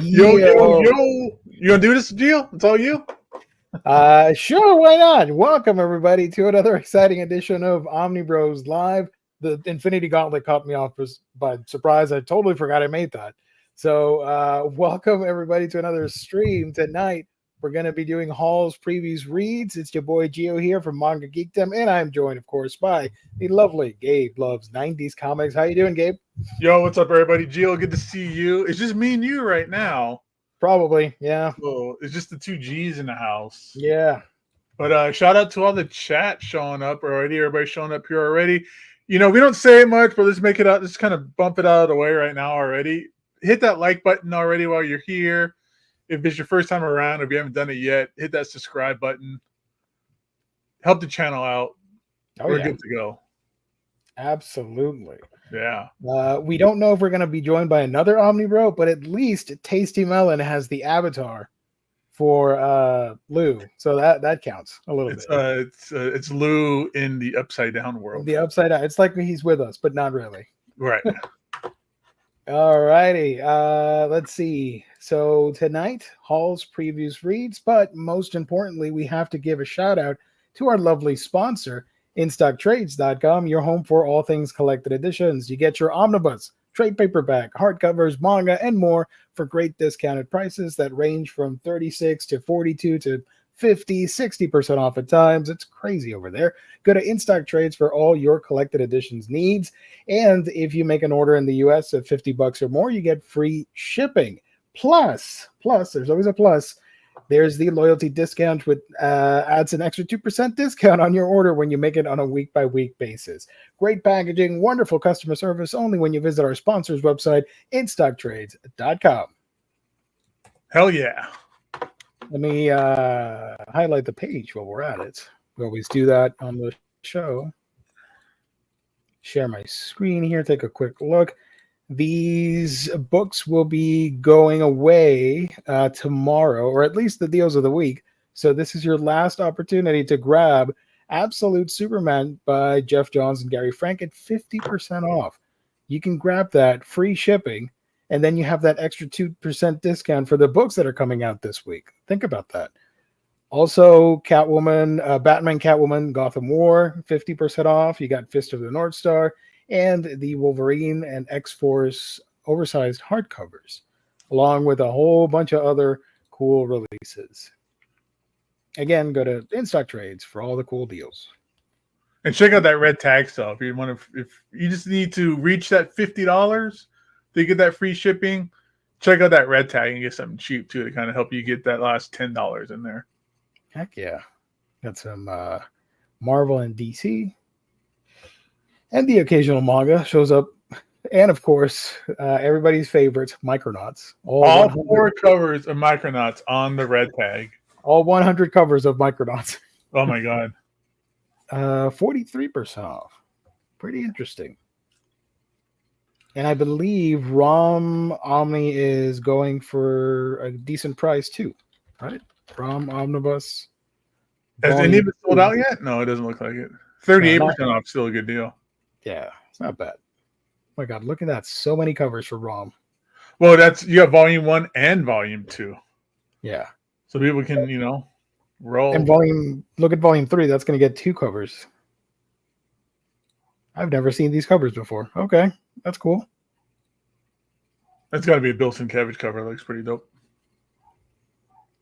Yo, yo, yo. You gonna do this, Gio? It's all you? Sure, why not? Welcome everybody to another exciting edition of Omnibros Live. The Infinity Gauntlet caught me off by surprise. I totally forgot I made that. So welcome everybody to another stream tonight. We're going to be doing hauls, previews, reads. It's your boy Gio here from Manga Geekdom, and I'm joined, of course, by the lovely Gabe Loves 90s Comics. How you doing, Gabe? Yo, what's up, everybody? Gio, good to see you. It's just me and you right now. Probably, yeah. So it's just the two G's in the house. Yeah. But shout out to all the chat showing up already. Everybody showing up here already. You know, we don't say it much, but let's make it out. Let's kind of bump it out of the way right now already. Hit that like button already while you're here. If it's your first time around, or if you haven't done it yet, hit that subscribe button. Help the channel out. We're good to go. Absolutely. Yeah. We don't know if we're going to be joined by another Omnibro, but at least Tasty Melon has the avatar for Lou, so that counts a little bit. It's Lou in the upside down world. The upside down. It's like he's with us, but not really. Right. All righty. Let's see. So tonight, hauls, previews, reads, but most importantly, we have to give a shout out to our lovely sponsor, InStockTrades.com, your home for all things collected editions. You get your omnibus, trade paperback, hardcovers, manga, and more for great discounted prices that range from 36 to 42 to 50, 60% off at times. It's crazy over there. Go to InStock Trades for all your collected editions needs. And if you make an order in the US of $50 or more, you get free shipping. Plus, there's always a plus. There's the loyalty discount, which adds an extra 2% discount on your order when you make it on a week-by-week basis. Great packaging, wonderful customer service, only when you visit our sponsor's website, InStockTrades.com. Hell yeah. Let me highlight the page while we're at it. We always do that on the show. Share my screen here, take a quick look. These books will be going away tomorrow, or at least the deals of the week. So this is your last opportunity to grab Absolute Superman by Jeff Johns and Gary Frank at 50% off. You can grab that, free shipping, and then you have that extra 2% discount for the books that are coming out this week. Think about that. Also, Catwoman, Batman, Catwoman, Gotham War, 50% off. You got Fist of the North Star, and the Wolverine and X-Force oversized hardcovers, along with a whole bunch of other cool releases. Again, go to InStock Trades for all the cool deals. And check out that red tag stuff. If you just need to reach that $50 to get that free shipping, check out that red tag and get something cheap too to kind of help you get that last $10 in there. Heck yeah. Got some Marvel and DC. And the occasional manga shows up. And, of course, everybody's favorite, Micronauts. All 4 covers of Micronauts on the red tag. All 100 covers of Micronauts. Oh, my God. 43% off. Pretty interesting. And I believe ROM Omni is going for a decent price, too. Right? ROM Omnibus. Has any of it sold out yet? No, it doesn't look like it. 38% off, still a good deal. Yeah, it's not bad. Oh my God, look at that. So many covers for ROM. Well, you have volume 1 and volume 2. Yeah. So people can, roll. And look at volume 3. That's going to get 2 covers. I've never seen these covers before. Okay, that's cool. That's got to be a Bill Sienkiewicz cover. It looks pretty dope.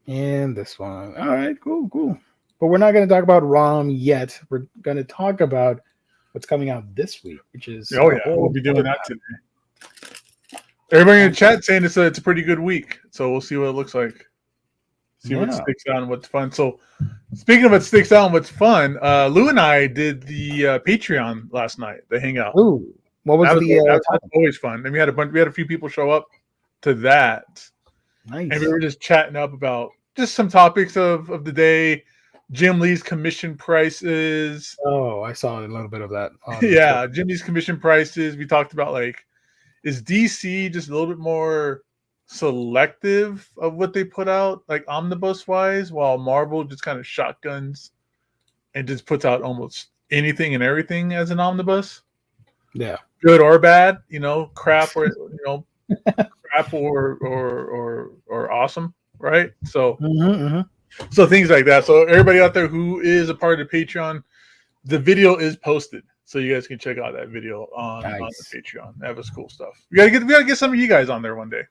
And this one. All right, cool. But we're not going to talk about ROM yet. We're going to talk about what's coming out this week, which is... Oh, yeah, we'll be doing that today. Everybody in the chat saying it's a pretty good week, so we'll see what it looks like. See what sticks out and what's fun. So, speaking of what sticks out and what's fun, Lou and I did the Patreon last night, the Hangout. Ooh, what was that's always fun. And we had a few people show up to that. Nice. And we were just chatting up about just some topics of the day. Jim Lee's commission prices. Oh, I saw a little bit of that. Yeah, Jim Lee's commission prices. We talked about, is DC just a little bit more selective of what they put out, omnibus-wise, while Marvel just kind of shotguns and just puts out almost anything and everything as an omnibus? Yeah. Good or bad, crap or, crap crap or awesome, right? So Mm-hmm. so things like that. So everybody out there who is a part of the Patreon, the video is posted, so you guys can check out that video on the Patreon. That was cool stuff. We gotta get some of you guys on there one day.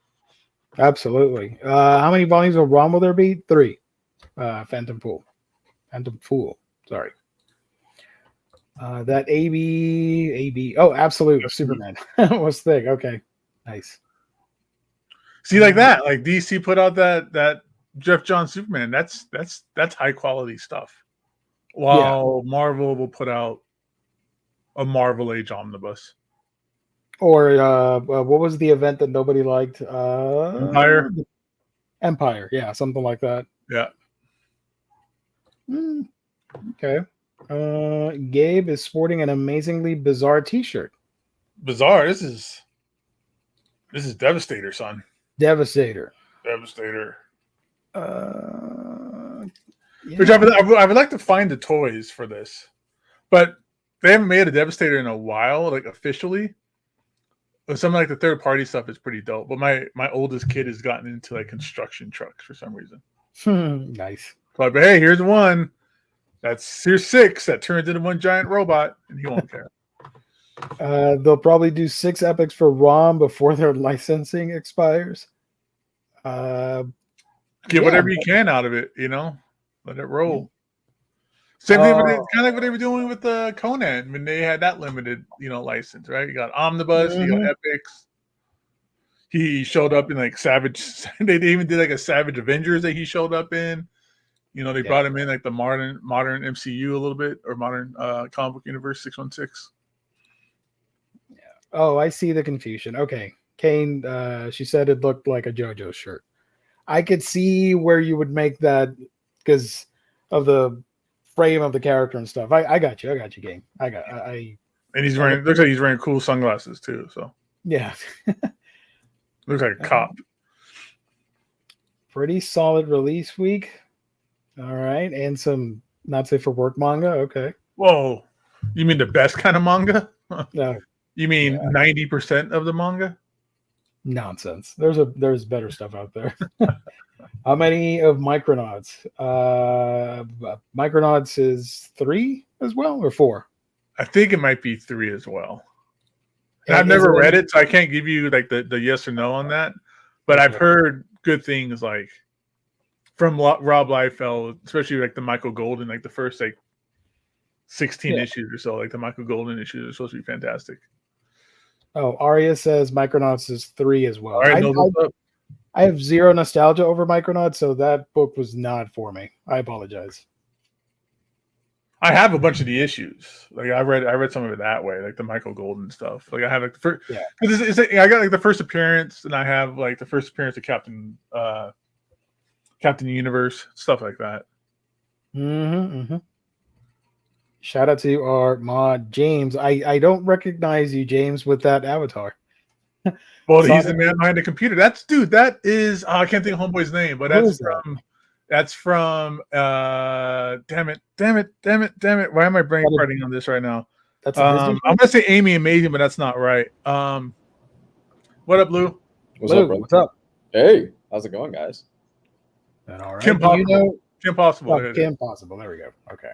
Absolutely. How many volumes of ROM will there be? 3. Phantom Fool. Sorry. That AB. Oh, Absolute Superman was thick. Okay, nice. See, like that, like DC put out that Jeff Johns Superman. That's high quality stuff. While Marvel will put out a Marvel Age omnibus. Or what was the event that nobody liked? Empire. Yeah, something like that. Yeah. Okay. Gabe is sporting an amazingly bizarre T-shirt. Bizarre. This is Devastator, son. Devastator. Which I would like to find the toys for this, but they haven't made a Devastator in a while, like officially. But some like the third party stuff is pretty dope. But my oldest kid has gotten into like construction trucks for some reason. Nice. So but hey, here's 6 that turns into one giant robot, and he won't care. They'll probably do 6 epics for ROM before their licensing expires. Get whatever you can out of it, let it roll. Same thing, kind of like what they were doing with Conan when they had that limited, license, right? You got Omnibus, you got epics. He showed up in like Savage. They even did like a Savage Avengers that he showed up in. They brought him in like the modern MCU a little bit, or modern comic book universe 616. Yeah. Oh, I see the confusion. Okay, Kane. She said it looked like a JoJo shirt. I could see where you would make that because of the frame of the character and stuff. I got you, Kane. And he's wearing. Looks like he's wearing cool sunglasses too. So yeah, looks like a cop. Pretty solid release week. All right, and some not safe for work manga. Okay. Whoa, you mean the best kind of manga? No. You mean 90% of the manga? Nonsense. There's better stuff out there. How many of Micronauts? Micronauts is 3 as well, or 4? I think it might be 3 as well. And I've never read it, so I can't give you like the yes or no on that. But I've heard good things like from Rob Liefeld, especially like the Michael Golden, like the first like 16 issues or so, like the Michael Golden issues are supposed to be fantastic. Oh, Arya says Micronauts is 3 as well. Right, I have zero nostalgia over Micronauts, so that book was not for me. I apologize. I have a bunch of the issues. Like I read some of it that way, like the Michael Golden stuff. Like I have like the first, because I got like the first appearance, and I have like the first appearance of Captain Universe, stuff like that. Shout out to our mod James. I don't recognize you, James, with that avatar. Well, he's the man behind the computer. That is I can't think of Homeboy's name, but that's from damn it. Why am I brain farting on this right now? That's I'm gonna say Amy Amazing, but that's not right. What up, Lou? What's up? Hey, how's it going, guys? All right. Kim Possible. Kim Possible. Kim Possible. There we go. Okay.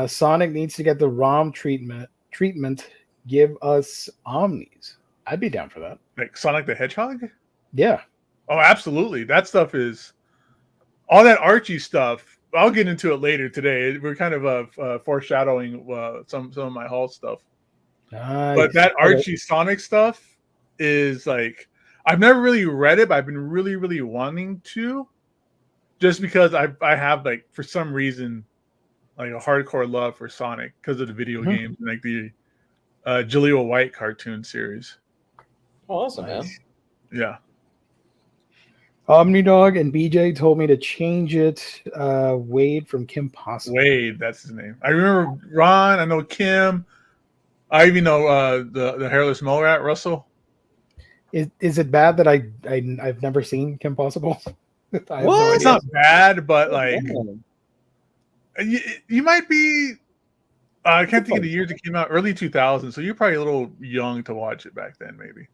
Sonic needs to get the ROM treatment. Give us Omnis. I'd be down for that. Like Sonic the Hedgehog? Yeah. Oh, absolutely. That stuff is all that Archie stuff. I'll get into it later today. We're kind of foreshadowing some of my Hall stuff. Nice. But that Archie Sonic stuff is like, I've never really read it, but I've been really, really wanting to, just because I have like, for some reason, like a hardcore love for Sonic because of the video games and like the Jaleel White cartoon series. Oh, awesome, man. Yeah. Omnidog and BJ told me to change it. Wade from Kim Possible. Wade, that's his name. I remember Ron. I know Kim. I even know the hairless mole rat, Russell. Is it bad that I've never seen Kim Possible? What? It's not bad, but like you might be. I can't think of the years it came out. Early 2000s, so you're probably a little young to watch it back then, maybe.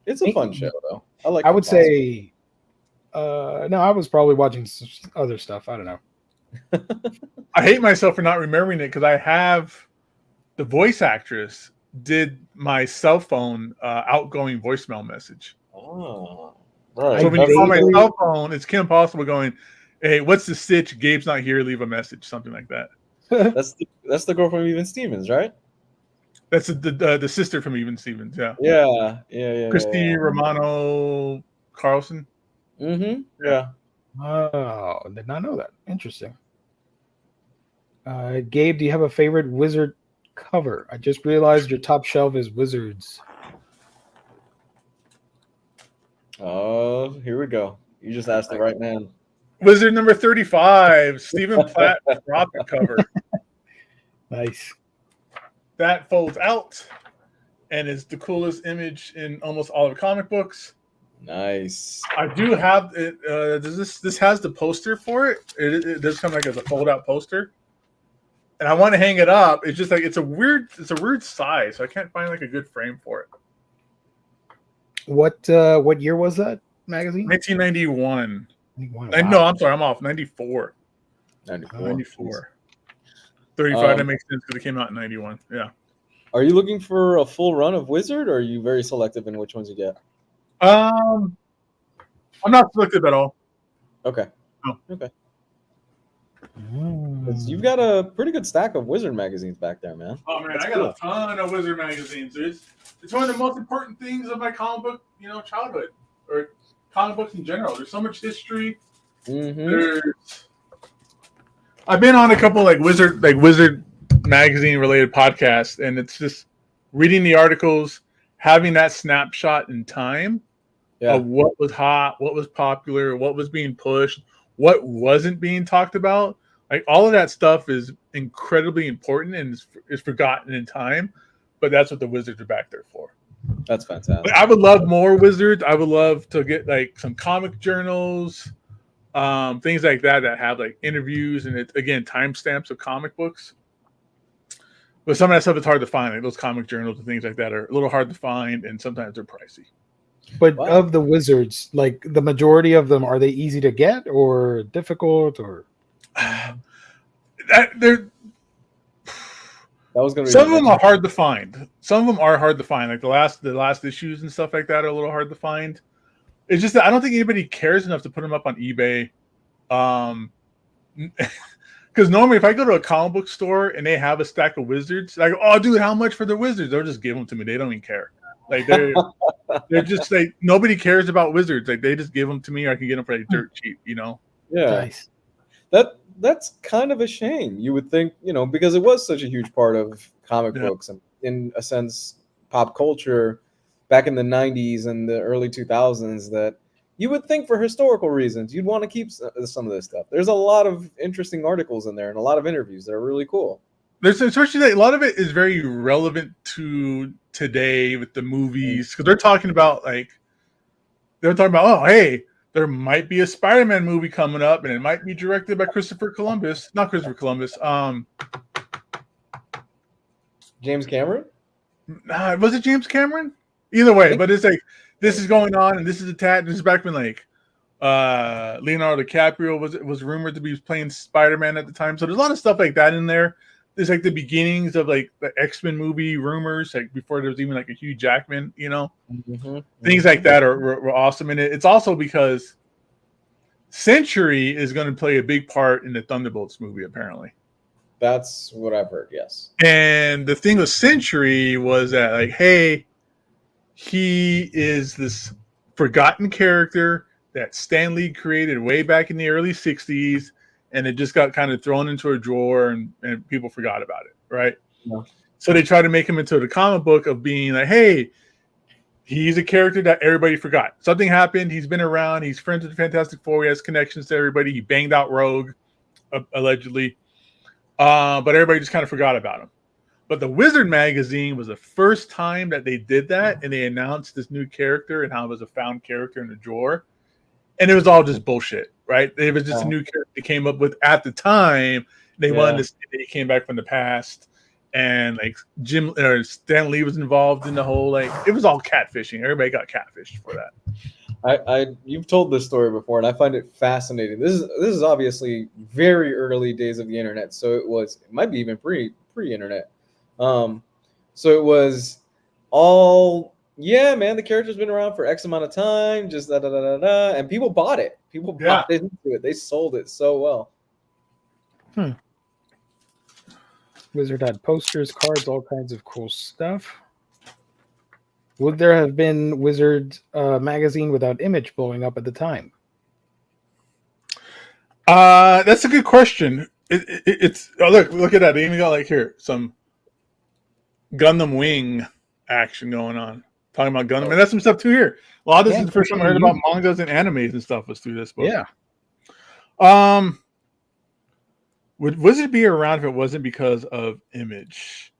It's a fun show though. I like. I would say, no, I was probably watching other stuff. I don't know. I hate myself for not remembering it because I have the voice actress did my cell phone outgoing voicemail message. Oh, right. So when you call my cell phone, it's Kim Possible going, "Hey, what's the stitch? Gabe's not here. Leave a message." Something like that. That's the girl from Even Stevens, right? That's the sister from Even Stevens. Yeah. Yeah. Christy Romano Carlson. Mm-hmm. Yeah. Oh, did not know that. Interesting. Gabe, do you have a favorite Wizard cover? I just realized your top shelf is Wizards. Oh, here we go. You just asked the right man. Wizard number 35, Stephen Platt profit cover. Nice. That folds out and is the coolest image in almost all of the comic books. Nice. I do have it. This has the poster for it. It does come like as a fold out poster, and I want to hang it up. It's just like it's a weird size, so I can't find like a good frame for it. What year was that magazine? 1991. Wow. No, I'm sorry, I'm off. 94. 94. 35. That makes sense because it came out in 91. Yeah. Are you looking for a full run of Wizard, or are you very selective in which ones you get? I'm not selective at all. Okay. No. Okay. 'Cause you've got a pretty good stack of Wizard magazines back there, man. Oh man, That's I got a ton of Wizard magazines. It's one of the most important things of my comic book, childhood or comic books in general. There's so much history. Mm-hmm. I've been on a couple Wizard magazine related podcasts, and it's just reading the articles, having that snapshot in time of what was hot, what was popular, what was being pushed, what wasn't being talked about. Like all of that stuff is incredibly important and is forgotten in time, but that's what the Wizards are back there for. That's fantastic. I would love more Wizards. I would love to get some comic journals, things like that have interviews and timestamps of comic books. But some of that stuff is hard to find. Like those comic journals and things like that are a little hard to find, and sometimes they're pricey. But of the Wizards, the majority of them, are they easy to get or difficult or? That was going to be some of them are hard to find. Some of them are hard to find. Like the last issues and stuff like that are a little hard to find. It's just that I don't think anybody cares enough to put them up on eBay. Because normally if I go to a comic book store and they have a stack of Wizards, like, oh, dude, how much for the Wizards? They'll just give them to me. They don't even care. Like they're just nobody cares about Wizards. Like they just give them to me, or I can get them for dirt cheap. Yeah. Nice. That's kind of a shame. You would think, because it was such a huge part of comic books and in a sense pop culture back in the 90s and the early 2000s, that you would think for historical reasons you'd want to keep some of this stuff. There's a lot of interesting articles in there and a lot of interviews that are really cool. There's especially a lot of it is very relevant to today with the movies, because they're talking about oh, hey, there might be a Spider-Man movie coming up, and it might be directed by not Christopher Columbus. James Cameron? Was it James Cameron? Either way, but it's this is going on, and this is attached. This is back when Leonardo DiCaprio was rumored to be playing Spider-Man at the time. So there's a lot of stuff like that in there. There's the beginnings of the X-Men movie rumors, before there was even a Hugh Jackman, things like that were awesome. And it's also because Century is going to play a big part in the Thunderbolts movie, apparently. That's what I've heard, yes. And the thing with Century was that hey, he is this forgotten character that Stan Lee created way back in the early 60s. And it just got kind of thrown into a drawer and people forgot about it, right? Yeah. So they try to make him into the comic book of being hey, he's a character that everybody forgot. Something happened. He's been around. He's friends with the Fantastic Four. He has connections to everybody. He banged out Rogue, allegedly. But everybody just kind of forgot about him. But the Wizard magazine was the first time that they did that, and they announced this new character and how it was a found character in the drawer. And it was all just bullshit, right? It was just a new character they came up with at the time. They wanted to say that he came back from the past and like Jim or Stan Lee was involved in the whole like it was all catfishing. Everybody got catfished for that. You've told this story before, and I find it fascinating. This is obviously very early days of the internet, so it might be even pre-internet. So it was all, yeah, man, the character's been around for X amount of time, just da da da da da, and people bought it. People bought into it. They sold it so well. Wizard had posters, cards, all kinds of cool stuff. Would there have been Wizard magazine without Image blowing up at the time? That's a good question. It's look at that. They even got like here some Gundam Wing action going on. Talking about Gundam, and that's some stuff too here. A lot of this is the first time I heard about mangas and animes and stuff was through this book. Yeah. Would Wizard be around if it wasn't because of Image?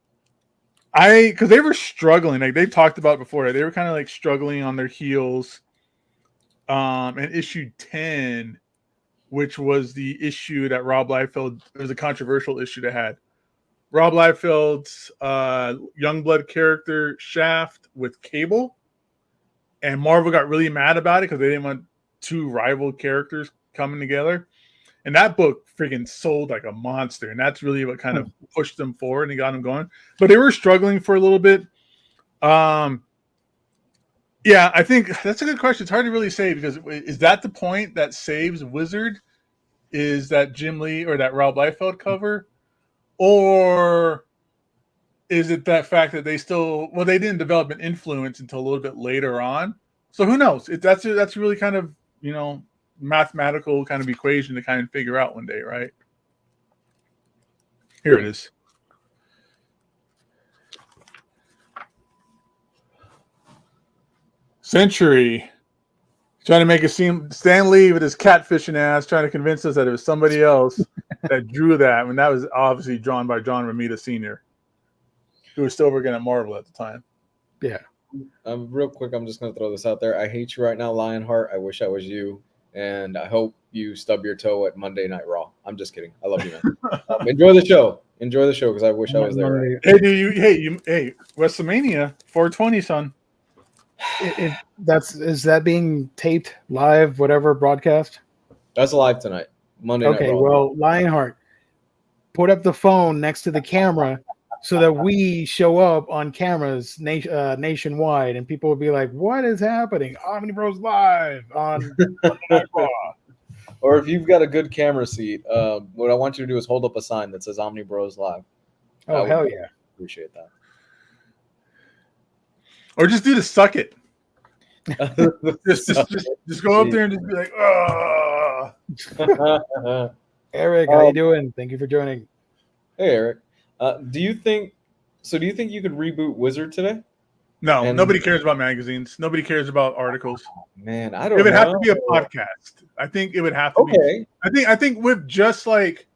Because they were struggling, like they've talked about before, they were kind of like struggling on their heels. And issue 10, which was the issue that Rob Liefeld, it was a controversial issue that had Rob Liefeld's Youngblood character Shaft with Cable, and Marvel got really mad about it because they didn't want two rival characters coming together. And that book freaking sold like a monster. And that's really what kind of pushed them forward and got them going. But they were struggling for a little bit. Yeah, I think that's a good question. It's hard to really say because is that the point that saves Wizard? Is that Jim Lee or that Rob Liefeld cover? Or is it that fact that they didn't develop an influence until a little bit later on? So who knows? That's really kind of, mathematical kind of equation to kind of figure out one day, right? Here it is. Century trying to make it seem Stan Lee with his catfishing ass trying to convince us that it was somebody else that drew that, and that was obviously drawn by John Romita Sr., who was still working at Marvel at the time. Yeah. Real quick, I'm just going to throw this out there. I hate you right now, Lionheart. I wish I was you. And I hope you stub your toe at Monday Night Raw. I'm just kidding. I love you, man. Enjoy the show. Enjoy the show because I wish I was there. Hey, hey, WrestleMania 420, son. Is that being taped live, whatever broadcast? That's live tonight. Monday Night Raw. Okay, well, Lionheart, put up the phone next to the camera so that we show up on cameras nationwide, and people will be like, "What is happening? Omnibros live on Raw." Or if you've got a good camera seat, what I want you to do is hold up a sign that says Omnibros live. Oh, hell yeah! Appreciate that. Or just do the suck it. just go up there and just be like, "Oh." Eric, how you doing? Thank you for joining. Hey, Eric. Do you think you could reboot Wizard today? No, nobody cares about magazines. Nobody cares about articles. Man, I don't know. It would have to be a podcast. I think it would have to be. I think with just like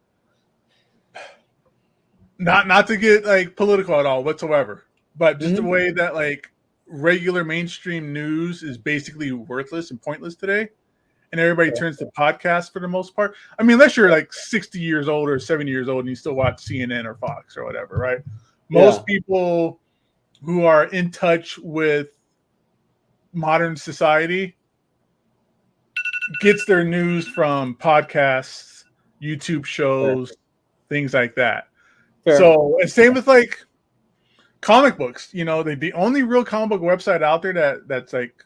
not to get like political at all whatsoever, but just the way that like regular mainstream news is basically worthless and pointless today. And everybody turns to podcasts for the most part. I mean, unless you're like 60 years old or 70 years old and you still watch CNN or Fox or whatever, right? Most people who are in touch with modern society gets their news from podcasts, YouTube shows, things like that. Fair. So, and same with like comic books. The only real comic book website out there that's like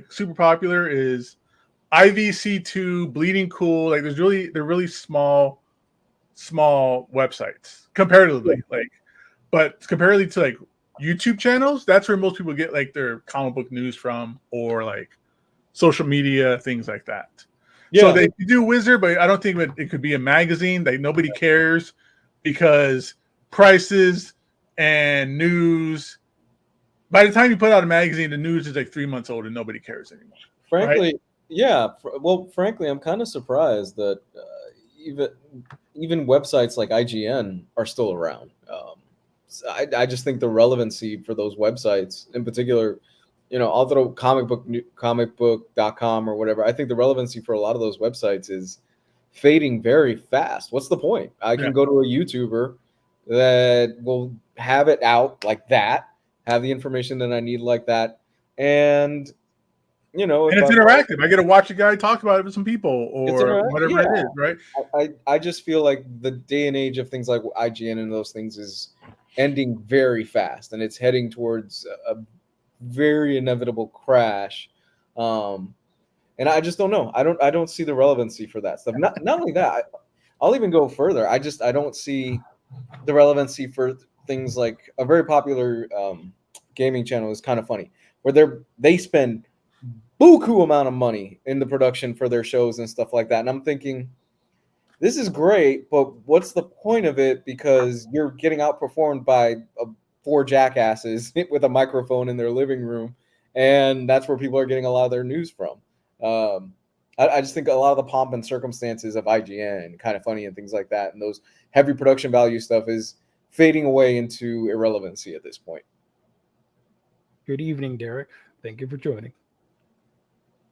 super popular is IVC2, Bleeding Cool. Like they're really small websites comparatively. But comparatively to like YouTube channels, that's where most people get like their comic book news from, or like social media, things like that. Yeah. So they do Wizard, but I don't think it could be a magazine. Like nobody cares because prices and news. By the time you put out a magazine, the news is like 3 months old and nobody cares anymore. Frankly. Right? Yeah, well, frankly, I'm kind of surprised that even websites like IGN are still around. I just think the relevancy for those websites, in particular, I'll throw comicbook.com or whatever. I think the relevancy for a lot of those websites is fading very fast. What's the point? I can go to a YouTuber, that will have it out like that, have the information that I need like that, and you know, And if it's I'm interactive. I get to watch a guy talk about it with some people it's or whatever it is, right? I just feel like the day and age of things like IGN and those things is ending very fast, and it's heading towards a very inevitable crash. And I just don't know. I don't see the relevancy for that stuff. Not only that, I'll even go further. I don't see the relevancy for things like a very popular gaming channel is Kind of Funny, where they spend buku amount of money in the production for their shows and stuff like that. And I'm thinking, this is great, but what's the point of it? Because you're getting outperformed by four jackasses with a microphone in their living room, and that's where people are getting a lot of their news from. I just think a lot of the pomp and circumstances of IGN and Kind of Funny and things like that, and those heavy production value stuff is fading away into irrelevancy at this point. Good evening, Derek. Thank you for joining.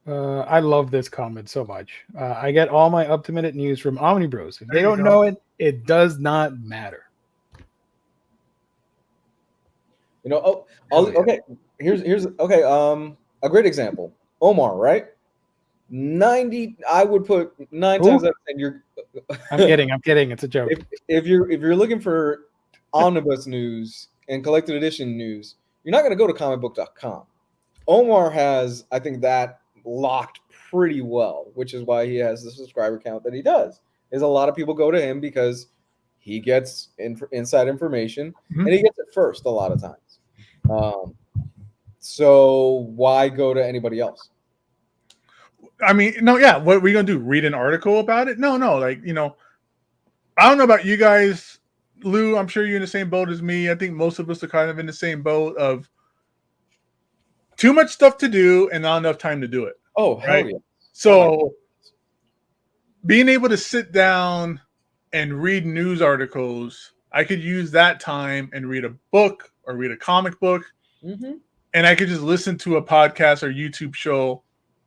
I love this comment so much. I get all my up-to-minute news from Omnibros. If they don't know it, it does not matter. You know, okay. Here's okay. A great example, Omar, right? 90. I would put 9 times out of 10. You're. I'm kidding. It's a joke. If you're looking for omnibus news and collected edition news, you're not going to go to comicbook.com. Omar has, I think, that locked pretty well, which is why he has the subscriber count that he does. Is a lot of people go to him because he gets inside information and he gets it first a lot of times. So why go to anybody else? I mean, no, yeah. What are we gonna do? Read an article about it? No. Like, you know, I don't know about you guys, Lou. I'm sure you're in the same boat as me. I think most of us are kind of in the same boat of too much stuff to do and not enough time to do it. Oh, hell right? Yeah. So being able to sit down and read news articles, I could use that time and read a book or read a comic book, and I could just listen to a podcast or YouTube show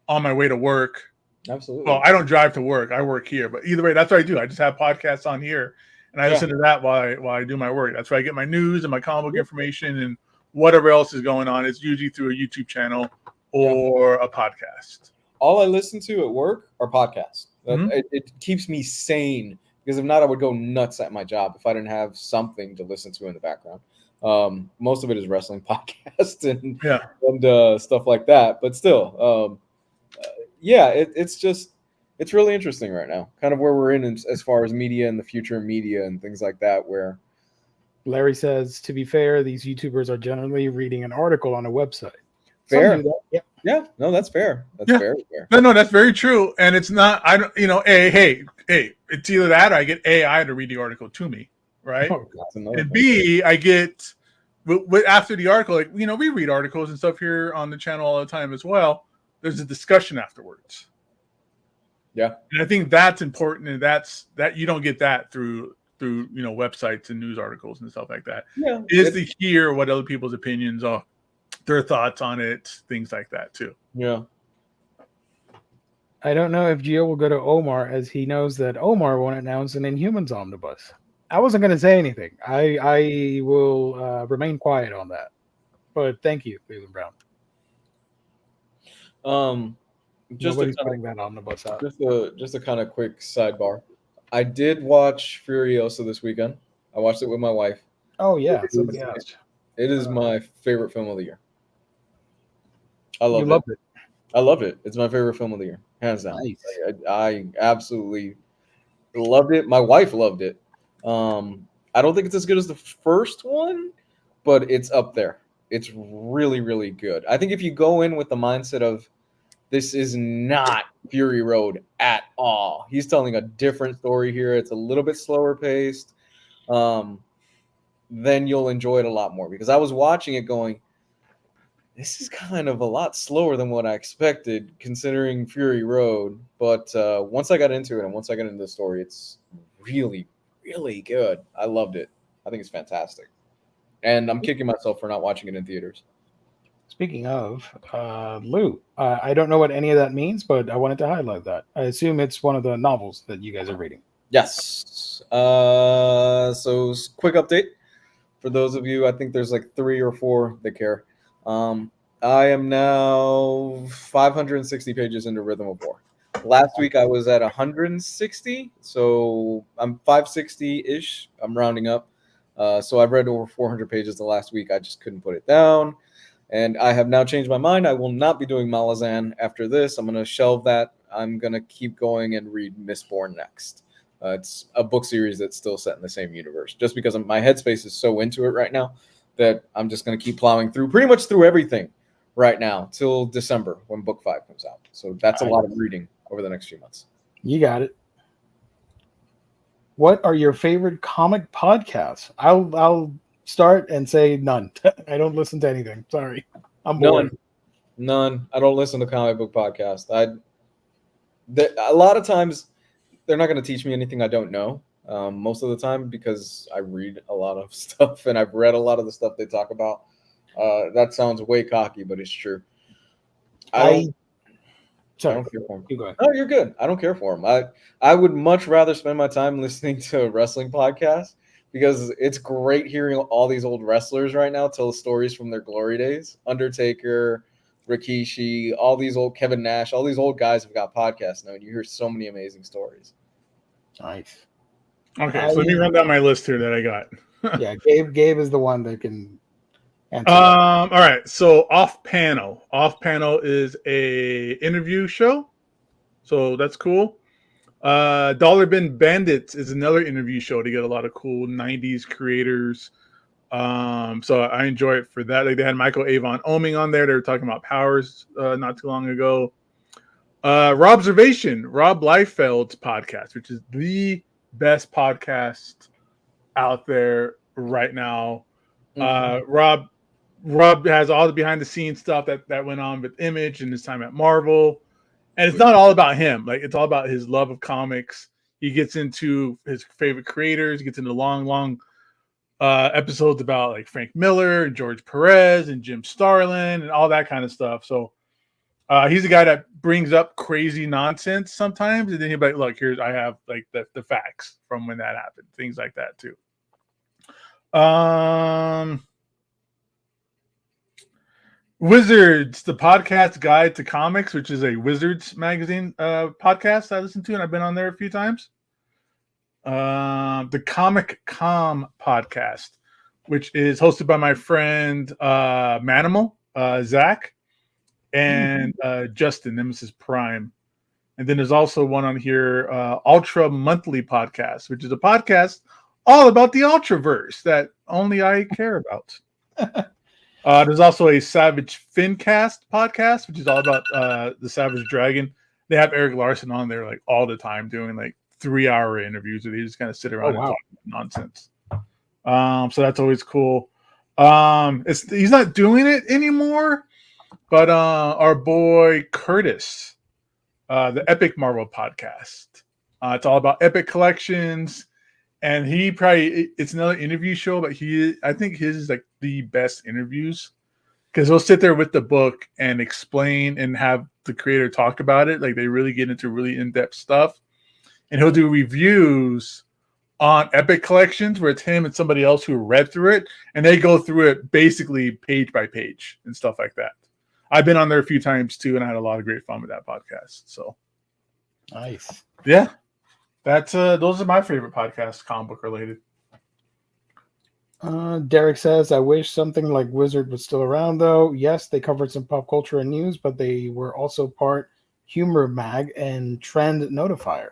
on my way to work. Absolutely. Well, I don't drive to work. I work here. But either way, that's what I do. I just have podcasts on here, and I listen to that while I do my work. That's where I get my news and my comic book information and whatever else is going on. It's usually through a YouTube channel or a podcast. All I listen to at work are podcasts. It keeps me sane, because if not, I would go nuts at my job if I didn't have something to listen to in the background. Most of it is wrestling podcasts and stuff like that. But still, it's really interesting right now, kind of where we're in as far as media and the future of media and things like that. Where Larry says, to be fair, these YouTubers are generally reading an article on a website. Fair. Some do that. Yeah. No, that's fair. That's very fair. No, that's very true. And it's not, I don't, you know, hey, it's either that or I get AI to read the article to me, right? Oh, and B, I get, after the article, like, you know, we read articles and stuff here on the channel all the time as well. There's a discussion afterwards. Yeah. And I think that's important. And that you don't get that through, you know, websites and news articles and stuff like that. Yeah. Is to hear what other people's opinions are, their thoughts on it, things like that too. Yeah. I don't know if Gio will go to Omar, as he knows that Omar won't announce an Inhumans omnibus. I wasn't going to say anything. I will remain quiet on that. But thank you, Cleveland Brown. Nobody's putting that omnibus out. Just a kind of quick sidebar. I did watch Furiosa this weekend. I watched it with my wife. Oh yeah, somebody asked. It is my favorite film of the year. I loved it. I loved it. It's my favorite film of the year, hands down. Nice. I absolutely loved it. My wife loved it. I don't think it's as good as the first one, but it's up there. It's really, really good. I think if you go in with the mindset of this is not Fury Road at all, he's telling a different story here. It's a little bit slower paced. Then you'll enjoy it a lot more, because I was watching it going, this is kind of a lot slower than what I expected considering Fury Road. But once I got into it and once I got into the story, it's really, really good. I loved it. I think it's fantastic. And I'm kicking myself for not watching it in theaters. Speaking of, Lou, I don't know what any of that means, but I wanted to highlight that. I assume it's one of the novels that you guys are reading. Yes. Quick update for those of you. I think there's like 3 or 4 that care. I am now 560 pages into Rhythm of War. Last week I was at 160, so I'm 560-ish. I'm rounding up. So I've read over 400 pages the last week. I just couldn't put it down. And I have now changed my mind. I will not be doing Malazan after this. I'm going to shelve that. I'm going to keep going and read Mistborn next. It's a book series that's still set in the same universe. Just because my headspace is so into it right now that I'm just going to keep plowing through pretty much through everything right now till December when book 5 comes out. So that's a lot of reading over the next few months. You got it. What are your favorite comic podcasts? I'll start and say none. I don't listen to anything. Sorry. I'm bored. None. I don't listen to comic book podcasts. A lot of times they're not going to teach me anything I don't know. Most of the time because I read a lot of stuff and I've read a lot of the stuff they talk about. That sounds way cocky, but it's true. I don't care for them. Oh, you're good. I don't care for them. I would much rather spend my time listening to wrestling podcasts because it's great hearing all these old wrestlers right now tell stories from their glory days. Undertaker, Rikishi, all these old Kevin Nash, all these old guys have got podcasts now, and you hear so many amazing stories. Nice. Okay, so let me run down my list here that I got. Yeah, Gabe is the one that can answer. All right, so Off Panel. Off Panel is a interview show, so that's cool. Dollar Bin Bandits is another interview show to get a lot of cool 90s creators. So I enjoy it for that. Like they had Michael Avon Oming on there. They were talking about powers not too long ago. Robservation, Rob Liefeld's podcast, which is the best podcast out there right now. Rob has all the behind the scenes stuff that went on with Image and his time at Marvel. And it's not all about him. Like it's all about his love of comics. He gets into his favorite creators. He gets into long episodes about like Frank Miller and George Perez and Jim Starlin and all that kind of stuff. So he's a guy that brings up crazy nonsense sometimes, and then he'll be like, "Look, I have like the facts from when that happened." Things like that too. Wizards, the podcast guide to comics, which is a Wizards magazine podcast I listen to, and I've been on there a few times. The Comic Com podcast, which is hosted by my friend Manimal, Zach, and Justin, Nemesis Prime. And then there's also one on here, Ultra Monthly Podcast, which is a podcast all about the Ultraverse that only I care about. There's also a Savage Fincast podcast, which is all about the Savage Dragon. They have Eric Larson on there like all the time doing like 3-hour interviews where they just kind of sit around and talk nonsense. So that's always cool. He's not doing it anymore, but our boy Curtis, the Epic Marvel podcast, it's all about Epic collections, and it's another interview show, but I think his is like the best interviews because he'll sit there with the book and explain and have the creator talk about it. Like they really get into really in-depth stuff. And he'll do reviews on Epic collections where it's him and somebody else who read through it, and they go through it basically page by page and stuff like that. I've been on there a few times too, and I had a lot of great fun with that podcast. So nice. Yeah. That's those are my favorite podcasts, comic book related. Derek says, I wish something like Wizard was still around, though. Yes, they covered some pop culture and news, but they were also part Humor Mag and Trend Notifier.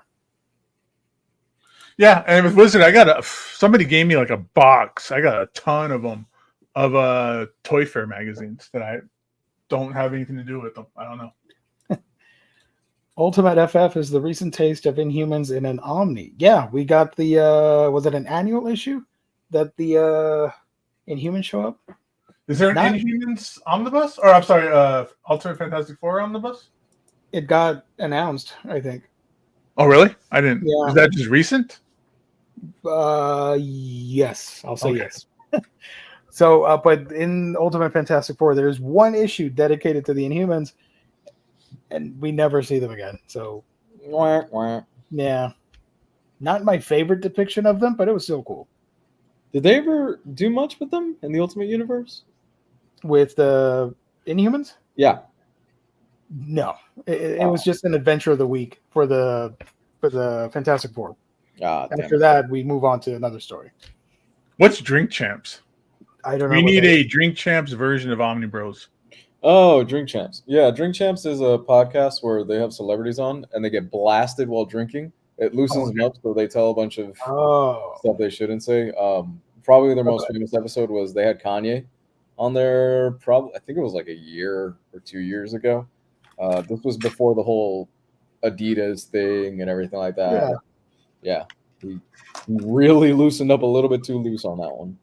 Yeah, and with Wizard, somebody gave me like a box. I got a ton of them of Toy Fair magazines that I don't have anything to do with them. I don't know. Ultimate FF is the recent taste of Inhumans in an Omni. Yeah, we got the was it an annual issue that the Inhumans show up? Is there an Inhumans omnibus? Or I'm sorry, Ultimate Fantastic Four omnibus? It got announced, I think. Oh, really? I didn't. Yeah. Is that just recent? Yes, I'll say yes. So, but in Ultimate Fantastic Four, there's one issue dedicated to the Inhumans, and we never see them again. So, yeah. Not my favorite depiction of them, but it was still cool. Did they ever do much with them in the Ultimate Universe? With the Inhumans? Yeah. No, it was just an adventure of the week for the Fantastic Four. After that, we move on to another story. What's Drink Champs? I don't know. We need a Drink Champs version of Omnibros. Oh, Drink Champs. Yeah, Drink Champs is a podcast where they have celebrities on and they get blasted while drinking. It loosens them up, so they tell a bunch of stuff they shouldn't say. Probably their most famous episode was they had Kanye on there. Probably, I think it was like a year or 2 years ago. This was before the whole Adidas thing and everything like that. Yeah. He really loosened up a little bit too loose on that one.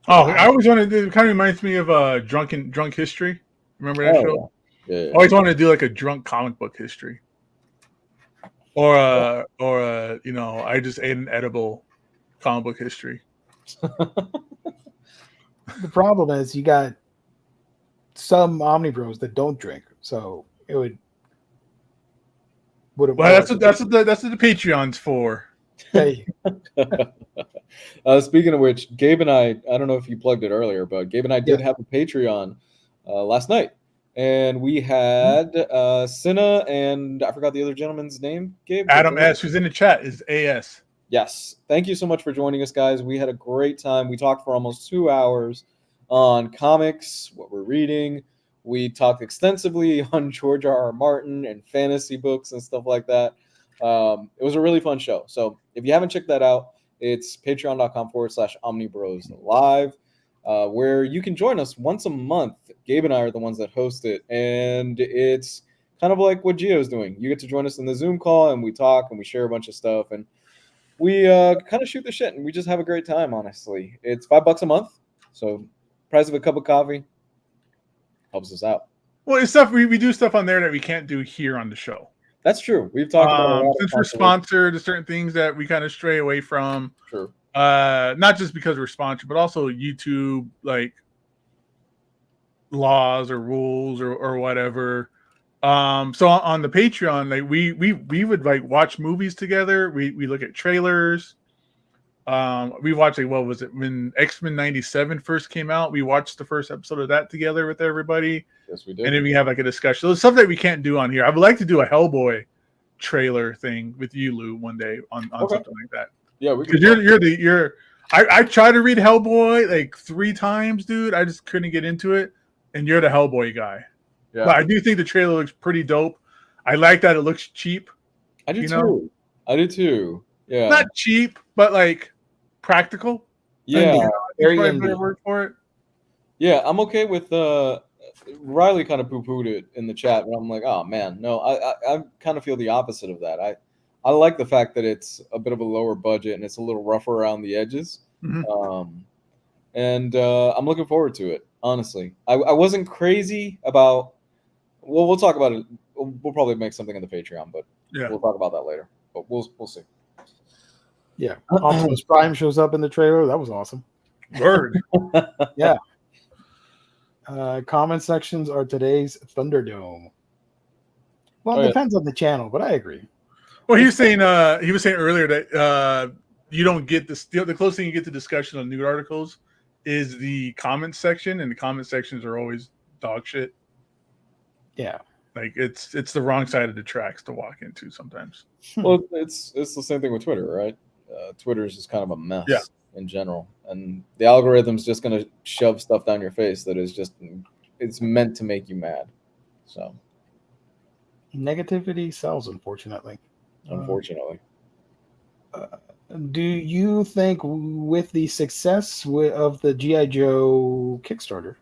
Oh, I always wanted to. It kind of reminds me of Drunk History. Remember that show? Yeah. I always wanted to do like a drunk comic book history, or I just ate an edible comic book history. The problem is you got some Omnibros that don't drink, so it would. Well, that's what the Patreon's for. Hey. Speaking of which, Gabe and I don't know if you plugged it earlier, but Gabe and I did have a Patreon last night. And we had Cinna and I forgot the other gentleman's name, Gabe? Adam S., who's in the chat, is AS. Yes. Thank you so much for joining us, guys. We had a great time. We talked for almost 2 hours on comics, what we're reading. We talked extensively on George R.R. Martin and fantasy books and stuff like that. It was a really fun show. So if you haven't checked that out, it's patreon.com/Omnibros live, where you can join us once a month. Gabe and I are the ones that host it. And it's kind of like what Gio's doing. You get to join us in the Zoom call and we talk and we share a bunch of stuff. And we kind of shoot the shit and we just have a great time, honestly. It's $5 a month. So price of a cup of coffee helps us out. Well, it's stuff we do stuff on there that we can't do here on the show. That's true. We've talked about since we're sponsored to certain things that we kind of stray away from. True. Not just because we're sponsored, but also YouTube like laws or rules or whatever. So on the Patreon, like we would like watch movies together. We look at trailers. We watched like, what was it, when X-Men 97 first came out? We watched the first episode of that together with everybody. Yes, we did. And then we have like a discussion. So it's stuff that we can't do on here. I would like to do a Hellboy trailer thing with you, Lou, one day on something like that. Yeah, because you're I tried to read Hellboy like 3 times, dude. I just couldn't get into it, and you're the Hellboy guy. Yeah. But I do think the trailer looks pretty dope. I like that it looks cheap. I do too. I do too. Yeah, not cheap, but like practical. Yeah, very good word for it. Yeah, I'm okay with Riley kind of poo-pooed it in the chat, and I'm like, oh man, no, I kind of feel the opposite of that. I like the fact that it's a bit of a lower budget and it's a little rougher around the edges. Mm-hmm. And I'm looking forward to it, honestly. I wasn't crazy about. Well, we'll talk about it. We'll probably make something in the Patreon, but we'll talk about that later. But we'll see. Yeah, Optimus Prime shows up in the trailer. That was awesome. Word. Yeah. Comment sections are today's Thunderdome. Well, it depends on the channel, but I agree. Well, he was saying earlier that you don't get the closest thing you get to discussion on news articles is the comment section, and the comment sections are always dog shit. Yeah. Like it's the wrong side of the tracks to walk into sometimes. Well, it's the same thing with Twitter, right? Twitter is just kind of a mess in general, and the algorithm's just going to shove stuff down your face that is just it's meant to make you mad. So negativity sells, unfortunately. Do you think with the success of the G.I. Joe Kickstarter,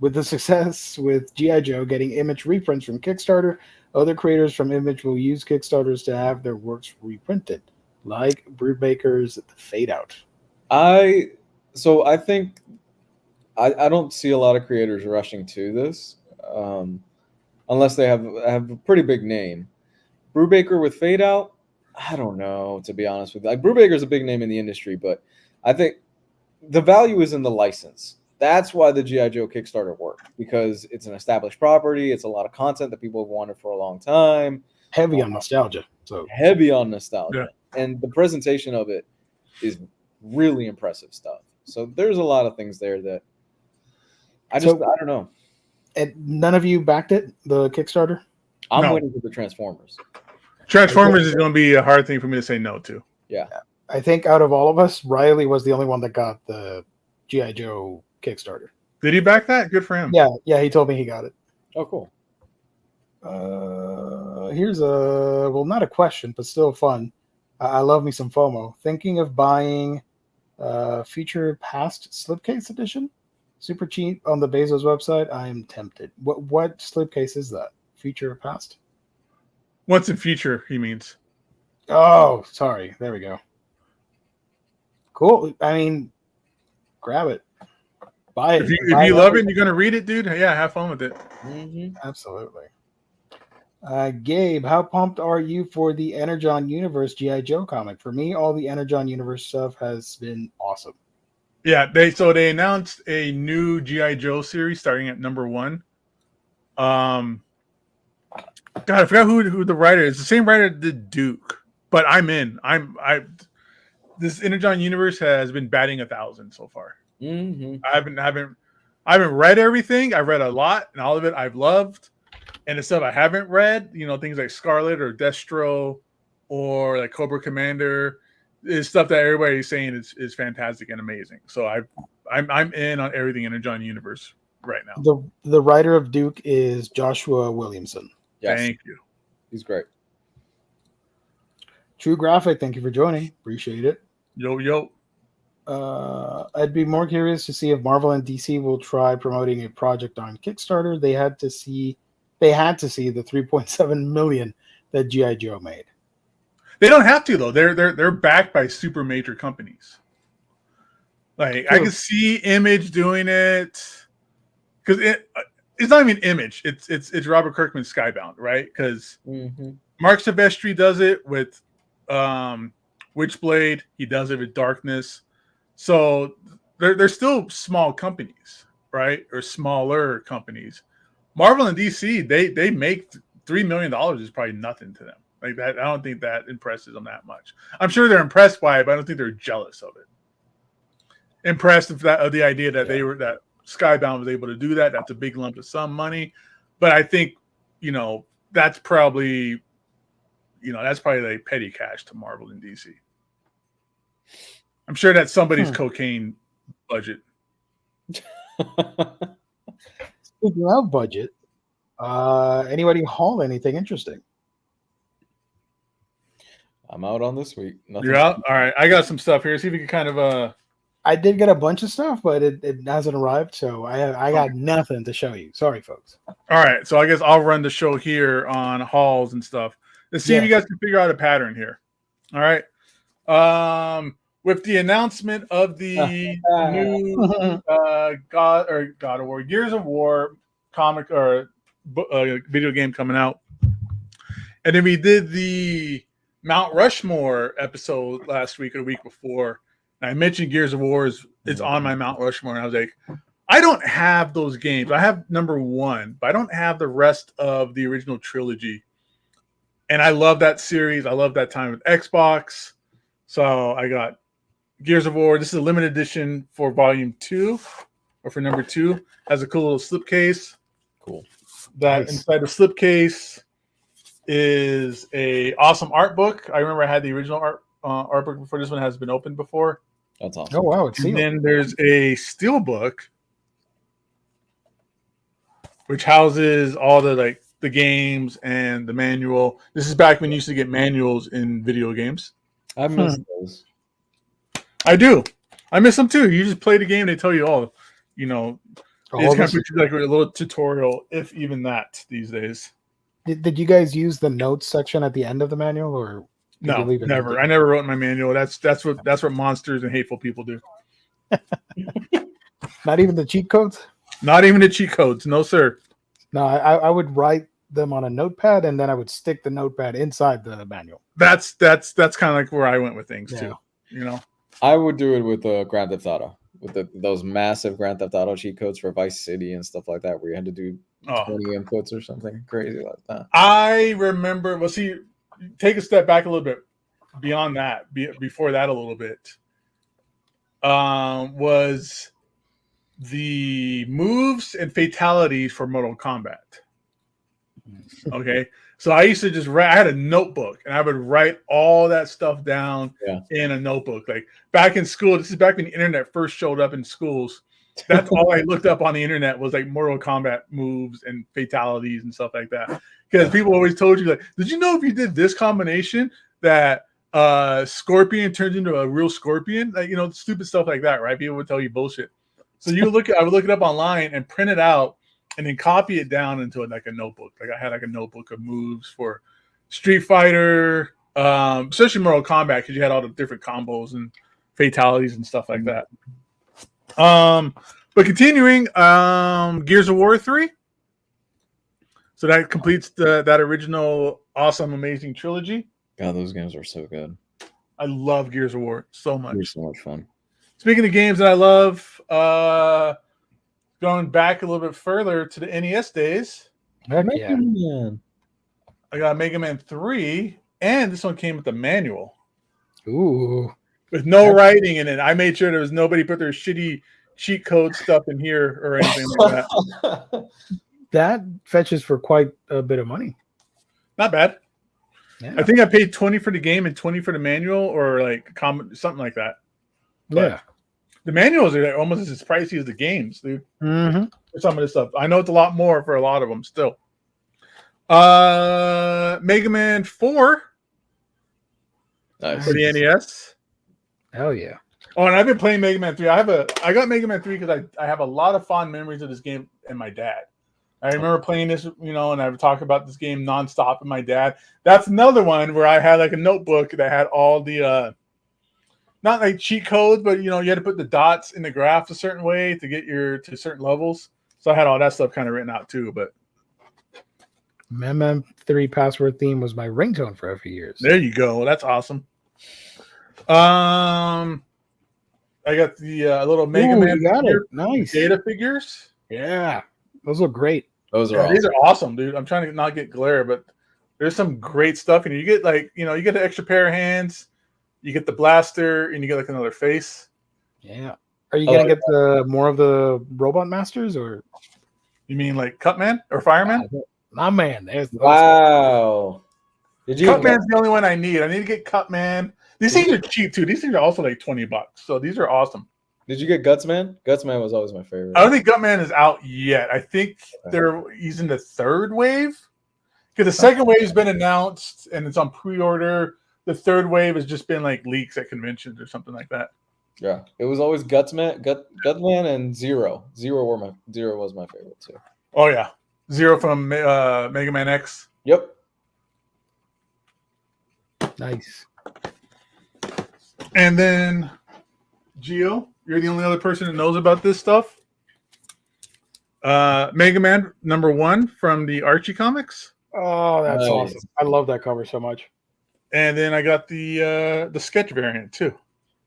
with the success with G.I. Joe getting Image reprints from Kickstarter, other creators from Image will use Kickstarters to have their works reprinted, like Brubaker's The Fade Out? I think I don't see a lot of creators rushing to this, unless they have a pretty big name. Brubaker with Fade Out, I don't know, to be honest with you. Like, Brubaker's a big name in the industry, but I think the value is in the license. That's why the G.I. Joe Kickstarter worked, because it's an established property. It's a lot of content that people have wanted for a long time. Heavy on nostalgia. So heavy on nostalgia, and the presentation of it is really impressive stuff. So there's a lot of things there that I don't know. And none of you backed it, the Kickstarter? I'm No. waiting for the Transformers. Transformers is going to be a hard thing for me to say no to. Yeah. I think out of all of us, Riley was the only one that got the G.I. Joe Kickstarter. Did he back that? Good for him. Yeah, he told me he got it. Oh, cool. Here's not a question, but still fun. I love me some FOMO. Thinking of buying Future Past Slipcase Edition? Super cheap on the Bezos website. I am tempted. What slipcase is that? Future Past? What's in future, he means. Oh, sorry. There we go. Cool. I mean, grab it. Buy it. If you love it and you're going to read it, dude, yeah, have fun with it. Mm-hmm. Absolutely. Gabe, how pumped are you for the Energon Universe G.I. Joe comic? For me, all the Energon Universe stuff has been awesome. Yeah, they announced a new G.I. Joe series starting at #1. God, I forgot who the writer is. The same writer that did Duke, but I'm in. This Energon Universe has been batting 1,000 so far. Mm-hmm. I haven't read everything. I've read a lot, and all of it I've loved. And the stuff I haven't read, things like Scarlet or Destro or like Cobra Commander, is stuff that everybody's saying is fantastic and amazing. So I'm in on everything Energon Universe right now. The writer of Duke is Joshua Williamson. Yes. Thank you. He's great. True Graphic, thank you for joining. Appreciate it. Yo. I'd be more curious to see if Marvel and DC will try promoting a project on Kickstarter. They had to see the 3.7 million that G.I. Joe made. They don't have to though. They're backed by super major companies. Like I can see Image doing it because it's not even Image. It's Robert Kirkman's Skybound, right? Because Mark Silvestri does it with Witchblade. He does it with Darkness. So they're still small companies, right? Or smaller companies. Marvel and DC, they make $3 million is probably nothing to them. Like that, I don't think that impresses them that much. I'm sure they're impressed by it, but I don't think they're jealous of it. Impressed of the idea that that Skybound was able to do that. That's a big lump of sum money, but I think that's probably like petty cash to Marvel and DC. I'm sure that's somebody's cocaine budget. Speaking of budget, anybody haul anything interesting? I'm out on this week. Nothing. You're out? All right. I got some stuff here. See if we can kind of I did get a bunch of stuff, but it hasn't arrived, so I got nothing to show you. Sorry, folks. All right. So I guess I'll run the show here on hauls and stuff. Let's see if you guys can figure out a pattern here. All right. With the announcement of the new God of War, Gears of War comic or video game coming out, and then we did the Mount Rushmore episode last week or the week before. And I mentioned Gears of War is on my Mount Rushmore, and I was like, I don't have those games. I have #1, but I don't have the rest of the original trilogy. And I love that series. I love that time with Xbox. So I got Gears of War. This is a limited edition for Volume 2 or for #2. Has a cool little slipcase. Cool. That Nice. inside the slipcase is a awesome art book. I remember I had the original art book before. This one has been opened before. That's awesome. Oh wow, it's And sealed. then there's a steel book, which houses all the games and the manual. This is back when you used to get manuals in video games. I miss those. I do. I miss them too. You just play the game, they tell you all. They All just kind of this- put you like a little tutorial, if even that, these days. Did you guys use the notes section at the end of the manual, or did No, you leave it never. empty? I never wrote in my manual. That's what monsters and hateful people do. Not even the cheat codes? Not even the cheat codes. No, sir. No, I would write them on a notepad, and then I would stick the notepad inside the manual. That's kind of like where I went with things Yeah. too. I would do it with Grand Theft Auto, with those massive Grand Theft Auto cheat codes for Vice City and stuff like that, where you had to do 20 inputs or something crazy like that. I remember. Well, see, take a step back a little bit beyond that, before that a little bit, was the moves and fatalities for Mortal Kombat. Okay, so I used to just write. I had a notebook, and I would write all that stuff down in a notebook. Like back in school, this is back when the internet first showed up in schools. That's all I looked up on the internet was like Mortal Kombat moves and fatalities and stuff like that. Because people always told you, like, did you know if you did this combination that Scorpion turns into a real Scorpion? Like, stupid stuff like that, right? People would tell you bullshit. So I would look it up online and print it out and then copy it down into like a notebook. Like I had like a notebook of moves for Street Fighter, especially Mortal Kombat, because you had all the different combos and fatalities and stuff like that. But continuing, Gears of War 3. So that completes that original awesome, amazing trilogy. God, those games are so good. I love Gears of War so much. They're so much fun. Speaking of games that I love, going back a little bit further to the NES days, Heck yeah. I got Mega Man 3, and this one came with the manual. Ooh. With no writing in it. I made sure there was nobody put their shitty cheat code stuff in here or anything like that. That fetches for quite a bit of money. Not bad. Yeah. I think I paid 20 for the game and 20 for the manual, or like something like that. But yeah. the manuals are almost as pricey as the games, dude. Mm-hmm. For some of this stuff. I know it's a lot more for a lot of them still. Mega Man 4 Nice. for the NES. Hell yeah. Oh, and I've been playing Mega Man 3. I got Mega Man 3 because I have a lot of fond memories of this game and my dad. I remember playing this, and I would talk about this game nonstop with my dad. That's another one where I had like a notebook that had all the not like cheat codes, but you had to put the dots in the graphs a certain way to get to certain levels. So I had all that stuff kind of written out too. But MM3 password theme was my ringtone for a few years. There you go. That's awesome. I got the little Mega Man nice data figures. Yeah, those look great. Those are awesome. These are awesome, dude. I'm trying to not get glare, but there's some great stuff in here. You get you get the extra pair of hands, you get the blaster, and you get like another face. Yeah. Are you gonna get more of the robot masters, or you mean like Cutman or Fireman? My man, wow. Cutman's the only one I need. I need to get Cutman. These things are cheap too. These things are also like $20. So these are awesome. Did you get Gutsman? Gutsman was always my favorite. I don't think Gutman is out yet. I think he's in the third wave. Because the second wave has been announced and it's on pre-order. The third wave has just been like leaks at conventions or something like that. Yeah, it was always Gutman and Zero. Zero was my favorite too. Oh yeah, Zero from Mega Man X. Yep. Nice. And then Gio, you're the only other person that knows about this stuff. Mega Man #1 from the Archie comics. Oh, that's awesome! I love that cover so much. And then I got the sketch variant too.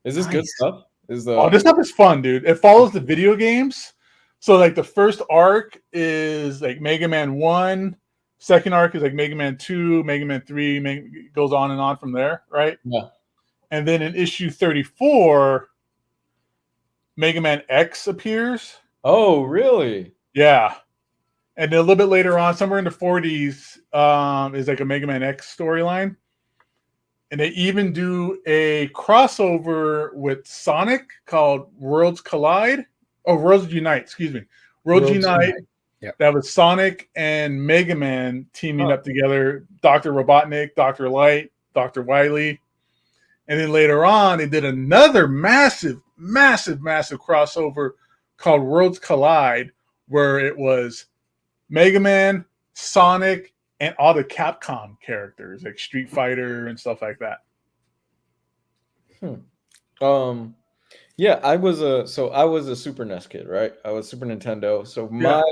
Is this good stuff? This stuff is fun, dude. It follows the video games. So like the first arc is like Mega Man 1. Second arc is like Mega Man 2, Mega Man 3, goes on and on from there, right? Yeah. And then in issue 34, Mega Man X appears. Oh, really? Yeah. And then a little bit later on, somewhere in the 40s, is like a Mega Man X storyline. And they even do a crossover with Sonic called Worlds Collide. Oh, Worlds Unite, excuse me. Worlds Unite. Yep. That was Sonic and Mega Man teaming up together. Dr. Robotnik, Dr. Light, Dr. Wily. And then later on, they did another massive crossover called Worlds Collide, where it was Mega Man, Sonic, and all the Capcom characters, like Street Fighter and stuff like that. Yeah, I was a Super NES kid, right? I was Super Nintendo. So my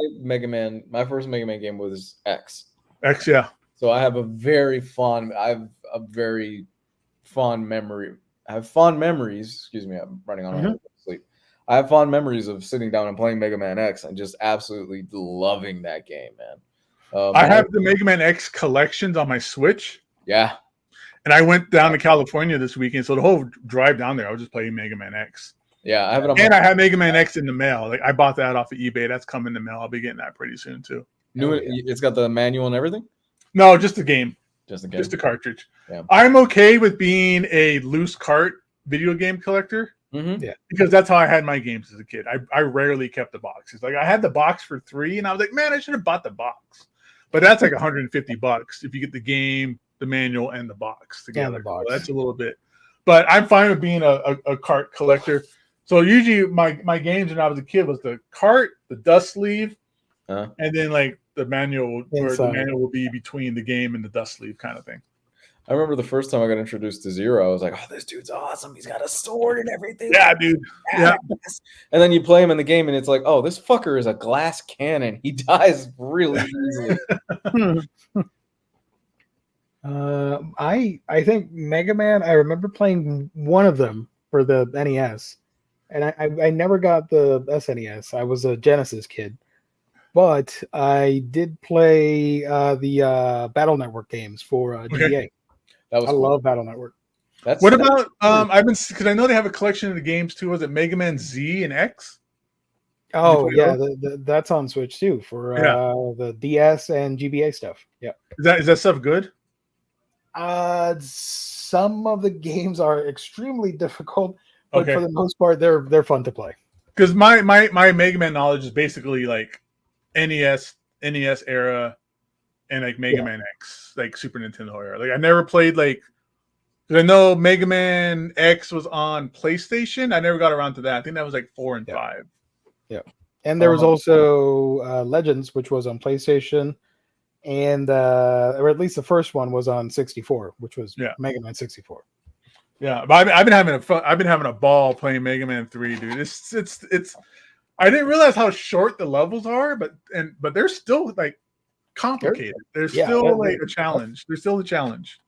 first Mega Man game was X. X, yeah. So I have a very fond memory. I have fond memories. Excuse me, I'm running on sleep. I have fond memories of sitting down and playing Mega Man X and just absolutely loving that game, man. I have the Mega Man X collections on my Switch. Yeah. And I went down to California this weekend, so the whole drive down there, I was just playing Mega Man X. Yeah, I have it on And I had Mega Man X in the mail. Like I bought that off of eBay. That's coming in the mail. I'll be getting that pretty soon too. new. It's got the manual and everything. No, just the game. Just the game. Just a cartridge. Yeah. I'm okay with being a loose cart video game collector. Mm-hmm. Yeah. Because that's how I had my games as a kid. I rarely kept the boxes. Like I had the box for $3, and I was like, man, I should have bought the box. But that's like $150 if you get the game, the manual, and the box together. the box. So that's a little bit. But I'm fine with being a cart collector. So usually my games when I was a kid was the cart, the dust sleeve, and then like the manual, or the manual will be between the game and the dust sleeve kind of thing. I remember the first time I got introduced to Zero, I was like, oh, this dude's awesome. He's got a sword and everything. Yeah, dude. Yeah. And then you play him in the game, and it's like, oh, this fucker is a glass cannon. He dies really easily. I think Mega Man, I remember playing one of them for the NES. And I never got the SNES. I was a Genesis kid. But I did play the Battle Network games for GBA. That was I cool. love Battle Network. What about I've been, because I know they have a collection of the games too. Was it Mega Man Z and X? Oh yeah, that's on Switch too for the DS and GBA stuff. Yeah. Is that stuff good? Some of the games are extremely difficult, but Okay. for the most part, they're fun to play. Because my Mega Man knowledge is basically like NES era, and like Mega Man X, like Super Nintendo era. Like I never played like, because I know Mega Man X was on PlayStation. I never got around to that. I think that was like 4 and 5. Yeah, and there was also Legends, which was on PlayStation, and or at least the first one was on 64, which was Mega Man 64. Yeah, but I've been having I've been having a ball playing Mega Man 3, dude. It's. I didn't realize how short the levels are, but they're still like complicated. They're still like a challenge. They're still a challenge.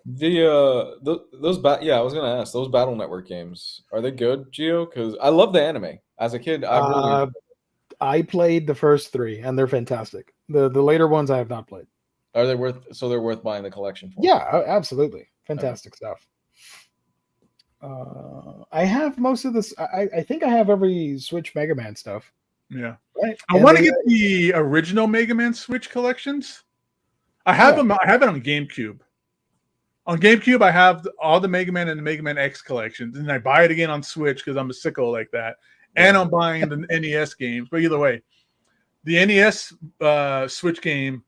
I was gonna ask, those Battle Network games, are they good, Gio? Because I love the anime. As a kid, I played the first 3, and they're fantastic. The later ones I have not played. Are they worth? So they're worth buying the collection for? Yeah, absolutely, fantastic stuff. I have most of this. I think I have every Switch Mega Man stuff. Yeah, right. I want to get the original Mega Man Switch collections. I have them. I have it on GameCube. On GameCube, I have all the Mega Man and the Mega Man X collections, and I buy it again on Switch because I'm a sicko like that. And I'm buying the NES games. But either way, the NES Switch game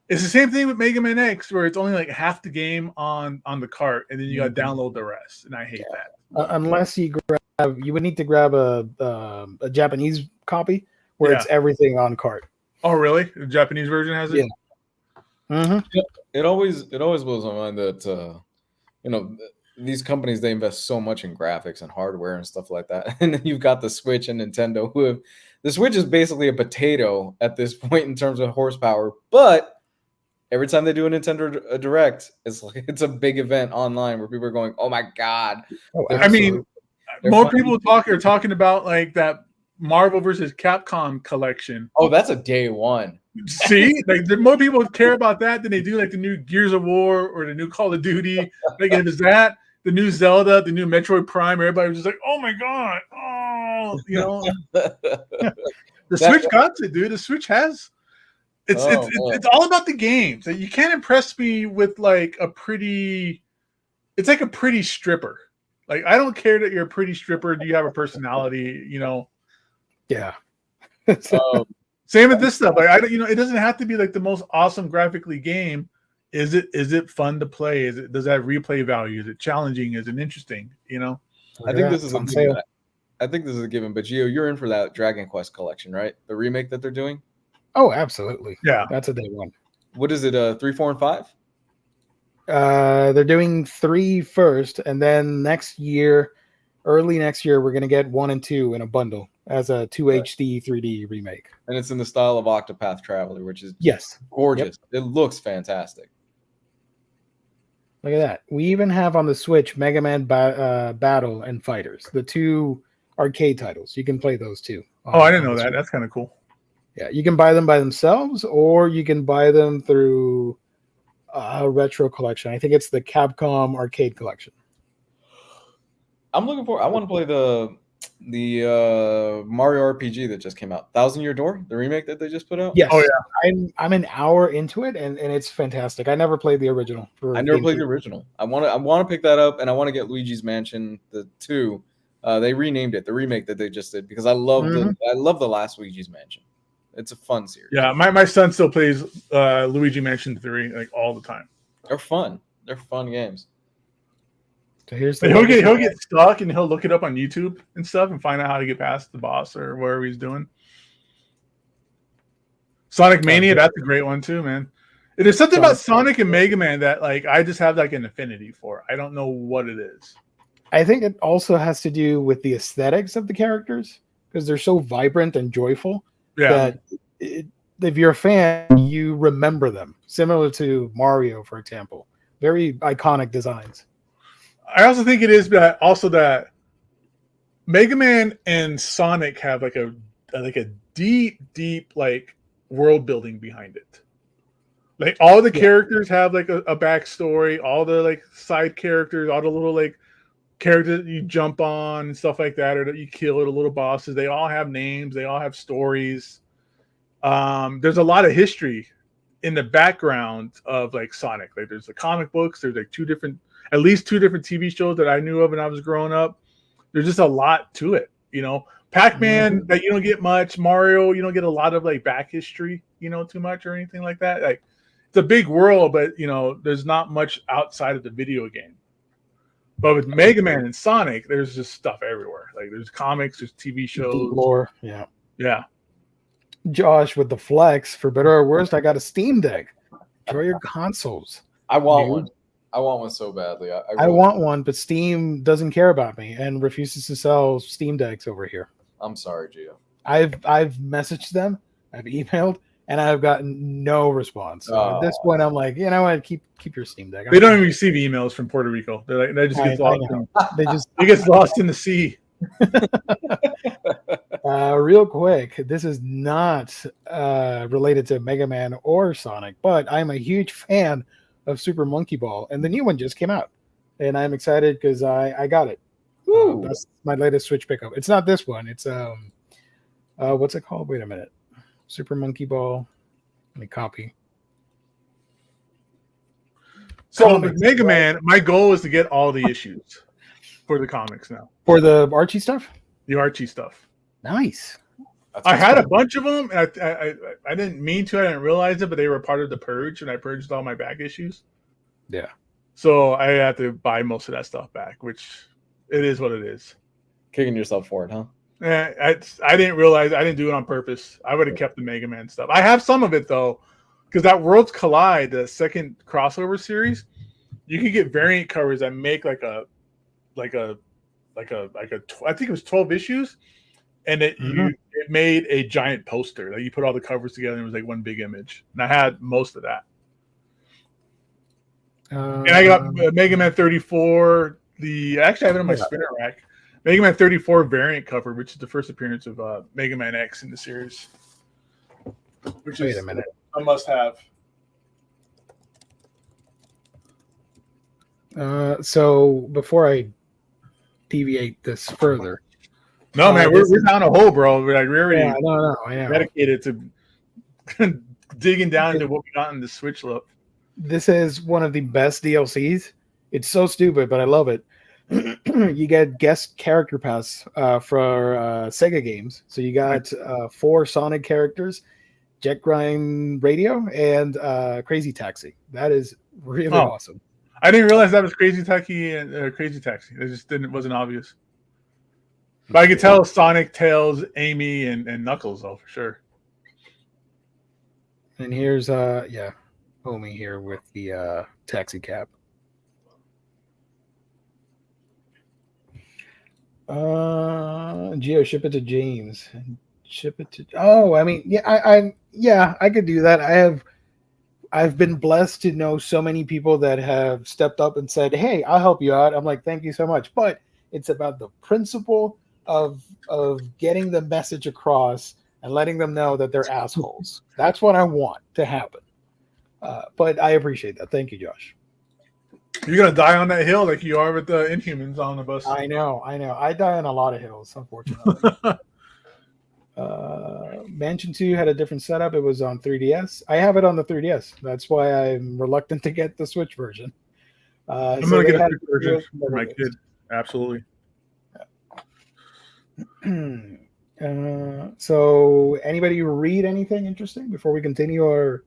is the same thing with Mega Man X, where it's only like half the game on the cart, and then you got to download the rest. And I hate that. Unless you would need to grab a Japanese copy where it's everything on cart. Oh, really? The Japanese version has it? Yeah. Mm-hmm. It always blows my mind that these companies, they invest so much in graphics and hardware and stuff like that, and then you've got the Switch and Nintendo, the Switch is basically a potato at this point in terms of horsepower, but every time they do a Nintendo Direct, it's a big event online where people are going, "Oh my god!" I mean, more people are talking about like that Marvel versus Capcom collection. Oh, that's a day one. See, like more people care about that than they do like the new Gears of War or the new Call of Duty. Like if it's that, the new Zelda, the new Metroid Prime, everybody was just like, "Oh my god!" Oh, the Switch got it, dude. The Switch has. It's all about the games. You can't impress me with like a pretty. It's like a pretty stripper. Like I don't care that you're a pretty stripper. Do you have a personality? Yeah. Same with this stuff. Like it doesn't have to be like the most awesome graphically game. Is it fun to play? Does that have replay value? Is it challenging? Is it interesting? I think this is a given. I think this is a given. But Gio, you're in for that Dragon Quest collection, right? The remake that they're doing. Oh, absolutely. Yeah, that's a day one. What is it? 3, 4, and 5? They're doing 3 first, and then early next year, we're gonna get 1 and 2 in a bundle as a 2 HD 3D remake. And it's in the style of Octopath Traveler, which is gorgeous. Yep. It looks fantastic. Look at that. We even have on the Switch Mega Man Battle and Fighters, the 2 arcade titles. You can play those too. Oh, I didn't know that. Switch. That's kind of cool. Yeah, you can buy them by themselves, or you can buy them through retro collection. I think it's the Capcom arcade collection. I'm looking for. I want to play the Mario RPG that just came out, Thousand Year Door, the remake that they just put out. Yes. Oh, yeah. I'm an hour into it, and it's fantastic. I never played the original. I never played the original. I want to pick that up, and I want to get Luigi's Mansion the 2. They renamed it, the remake that they just did, because I love the last Luigi's Mansion. It's a fun series. Yeah, my son still plays Luigi Mansion 3 like all the time. They're fun. They're fun games. So here's he'll get stuck and he'll look it up on YouTube and stuff and find out how to get past the boss or whatever he's doing. Sonic Mania, that's a great one too, man. There's something about Sonic and Mega Man that like I just have like an affinity for. I don't know what it is. I think it also has to do with the aesthetics of the characters because they're so vibrant and joyful that if you're a fan, you remember them. Similar to Mario, for example. Very iconic designs. I also think it is that Mega Man and Sonic have like a deep like world building behind it. Like all the characters have like a backstory, all the like side characters, all the little like characters that you jump on and stuff like that, or that you kill, or the little bosses. They all have names, they all have stories. There's a lot of history in the background of like Sonic. Like there's the comic books, there's like at least two different TV shows that I knew of when I was growing up. There's just a lot to it, you know. Pac-Man, that you don't get much. Mario, you don't get a lot of like back history, you know, too much or anything like that. Like it's a big world, but you know, there's not much outside of the video game. But with Mega Man and Sonic, there's just stuff everywhere. Like there's comics, there's TV shows, deep lore. Yeah. Josh, with the flex, for better or worse, I got a Steam Deck. Enjoy your consoles. I want one. I want one so badly. I want one, but Steam doesn't care about me and refuses to sell Steam Decks over here. I'm sorry, Gio. I've messaged them, I've emailed, and I've gotten no response. So at this point, I'm like, you know what? Keep your Steam Deck. They don't even receive emails from Puerto Rico. They're like, they just get lost. It gets lost in the sea. Real quick, this is not related to Mega Man or Sonic, but I'm a huge fan of Super Monkey Ball, and the new one just came out, and I'm excited because I got it. That's my latest Switch pickup. It's not this one. It's what's it called? Wait a minute. Super Monkey Ball. Let me copy. So with Mega Man, my goal is to get all the issues for the comics now. For the Archie stuff? The Archie stuff. Nice. I had a bunch of them, and I didn't mean to. I didn't realize it, but they were part of the purge, and I purged all my back issues. Yeah. So I had to buy most of that stuff back, which it is what it is. Kicking yourself for it, huh? I didn't realize. I didn't do it on purpose. I would have kept the Mega Man stuff. I have some of it though, because that Worlds Collide, the second crossover series, you can get variant covers that make I think it was 12 issues. And it made a giant poster that you put all the covers together and it was like one big image. And I had most of that. And I got Mega Man 34. Actually, I have it on my spinner rack. Mega Man 34 variant cover, which is the first appearance of Mega Man X in the series. Wait a minute. A must have. So before I deviate this further. No, man, we're down a hole, bro. We're already dedicated to digging down into what we got in the Switch look. This is one of the best DLCs. It's so stupid, but I love it. You get guest character pass for Sega games. So you got 4 Sonic characters, Jet Grind Radio, and Crazy Taxi. That is really awesome. I didn't realize that was Crazy Taxi and Crazy Taxi. It just wasn't obvious. But I could tell Sonic, Tails, Amy, and Knuckles, though, for sure. And here's, Omni here with the taxi cab. Geo, ship it to James. Ship it to... Oh, I mean, I could do that. I've been blessed to know so many people that have stepped up and said, hey, I'll help you out. I'm like, thank you so much. But it's about the principle of getting the message across and letting them know that they're assholes. That's what I want to happen. But I appreciate that. Thank you, Josh. You're gonna die on that hill like you are with the Inhumans omnibus. I know. I die on a lot of hills, unfortunately. Mansion 2 had a different setup. It was on 3DS. I have it on the 3DS. That's why I'm reluctant to get the Switch version. I'm so gonna they get a had Switch version for my kid. Absolutely. So anybody read anything interesting before we continue our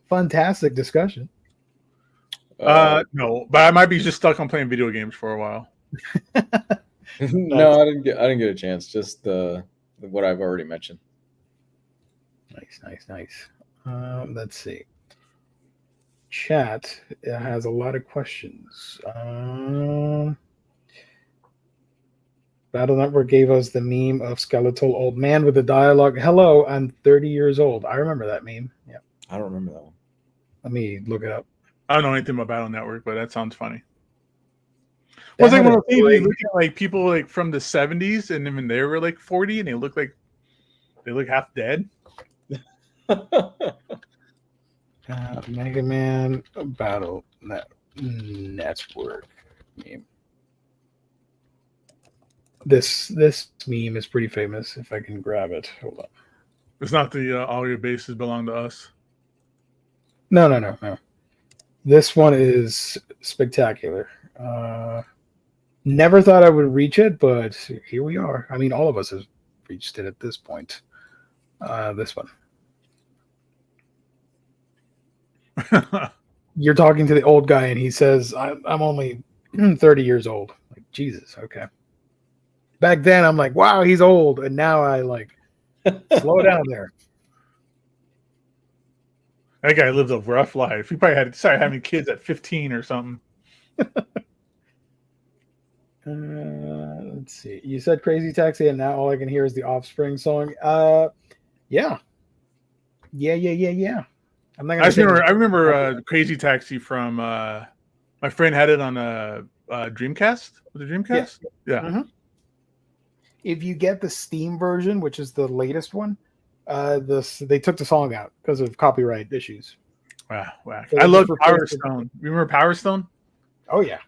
fantastic discussion? No, but I might be just stuck on playing video games for a while. No, I didn't get a chance. Just what I've already mentioned. Nice. Let's see. Chat has a lot of questions. Battle Network gave us the meme of skeletal old man with the dialogue, "Hello, I'm 30 years old." I remember that meme. Yeah. I don't remember that one. Let me look it up. I don't know anything about Battle Network, but that sounds funny. Well, it's like one of those things you look at like people like from the 70s, and even they were like 40, and they look half dead. Mega Man Battle Network meme. This meme is pretty famous. If I can grab it, hold on. It's not the all your bases belong to us. No. This one is spectacular. Never thought I would reach it, but here we are. I mean, all of us have reached it at this point. This one. You're talking to the old guy, and he says, I'm only 30 years old. Like, Jesus, okay. Back then, I'm like, wow, he's old. And now I like, slow down there. That guy lived a rough life. He probably started having kids at 15 or something. Let's see. You said Crazy Taxi, and now all I can hear is the Offspring song. Yeah. I'm not gonna I remember Crazy Taxi from my friend had it on a Dreamcast. Was it Dreamcast? Yeah. Mm-hmm. If you get the Steam version, which is the latest one, they took the song out because of copyright issues. Wow. So I love Power Stone. Remember Power Stone? Oh yeah.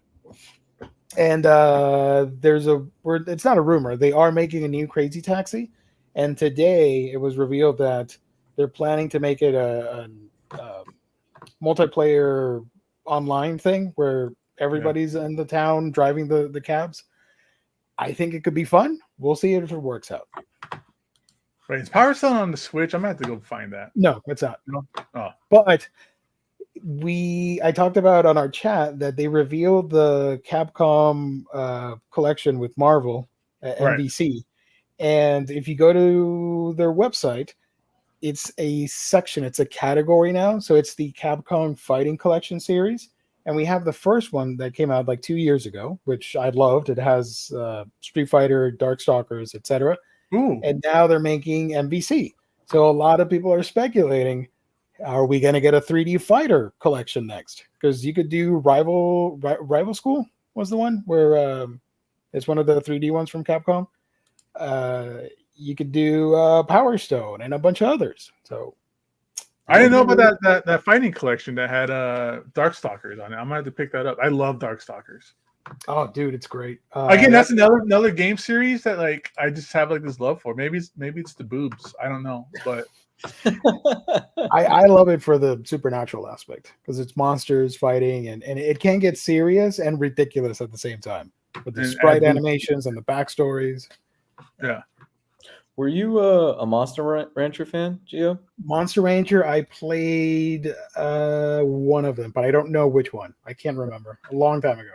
And it's not a rumor. They are making a new Crazy Taxi, and today it was revealed that they're planning to make it a multiplayer online thing where everybody's in the town driving the cabs. I think it could be fun. We'll see if it works out. Right, is Power Stone on the Switch? I'm gonna have to go find that. No, it's not. No? Oh. But I talked about on our chat that they revealed the Capcom collection with Marvel at NBC. And if you go to their website, it's a section, it's a category now. So it's the Capcom Fighting Collection series. And we have the first one that came out like 2 years ago, which I loved. It has Street Fighter, Darkstalkers, etc. And now they're making MVC. So a lot of people are speculating, are we going to get a 3D Fighter collection next? Because you could do Rival School was the one where it's one of the 3D ones from Capcom. You could do Power Stone and a bunch of others. So I didn't know about that fighting collection that had Darkstalkers on it. I'm gonna have to pick that up. I love Darkstalkers. Oh, dude, it's great. Again, that's another game series that like I just have like this love for. Maybe it's the boobs. I don't know, but I love it for the supernatural aspect because it's monsters fighting and it can get serious and ridiculous at the same time with the sprite animations and the backstories. Yeah. Were you a Monster Rancher fan, Gio? Monster Rancher, I played one of them, but I don't know which one. I can't remember. A long time ago.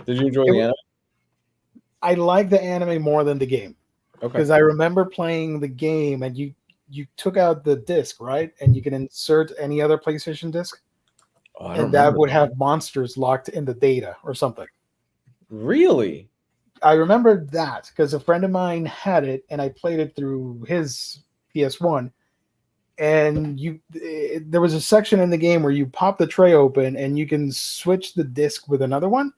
Did you enjoy the anime? I like the anime more than the game. Okay. Because I remember playing the game and you took out the disc, right? And you can insert any other PlayStation disc. Oh, and that would have monsters locked in the data or something. Really? I remember that because a friend of mine had it and I played it through his PS1. And there was a section in the game where you pop the tray open and you can switch the disc with another one.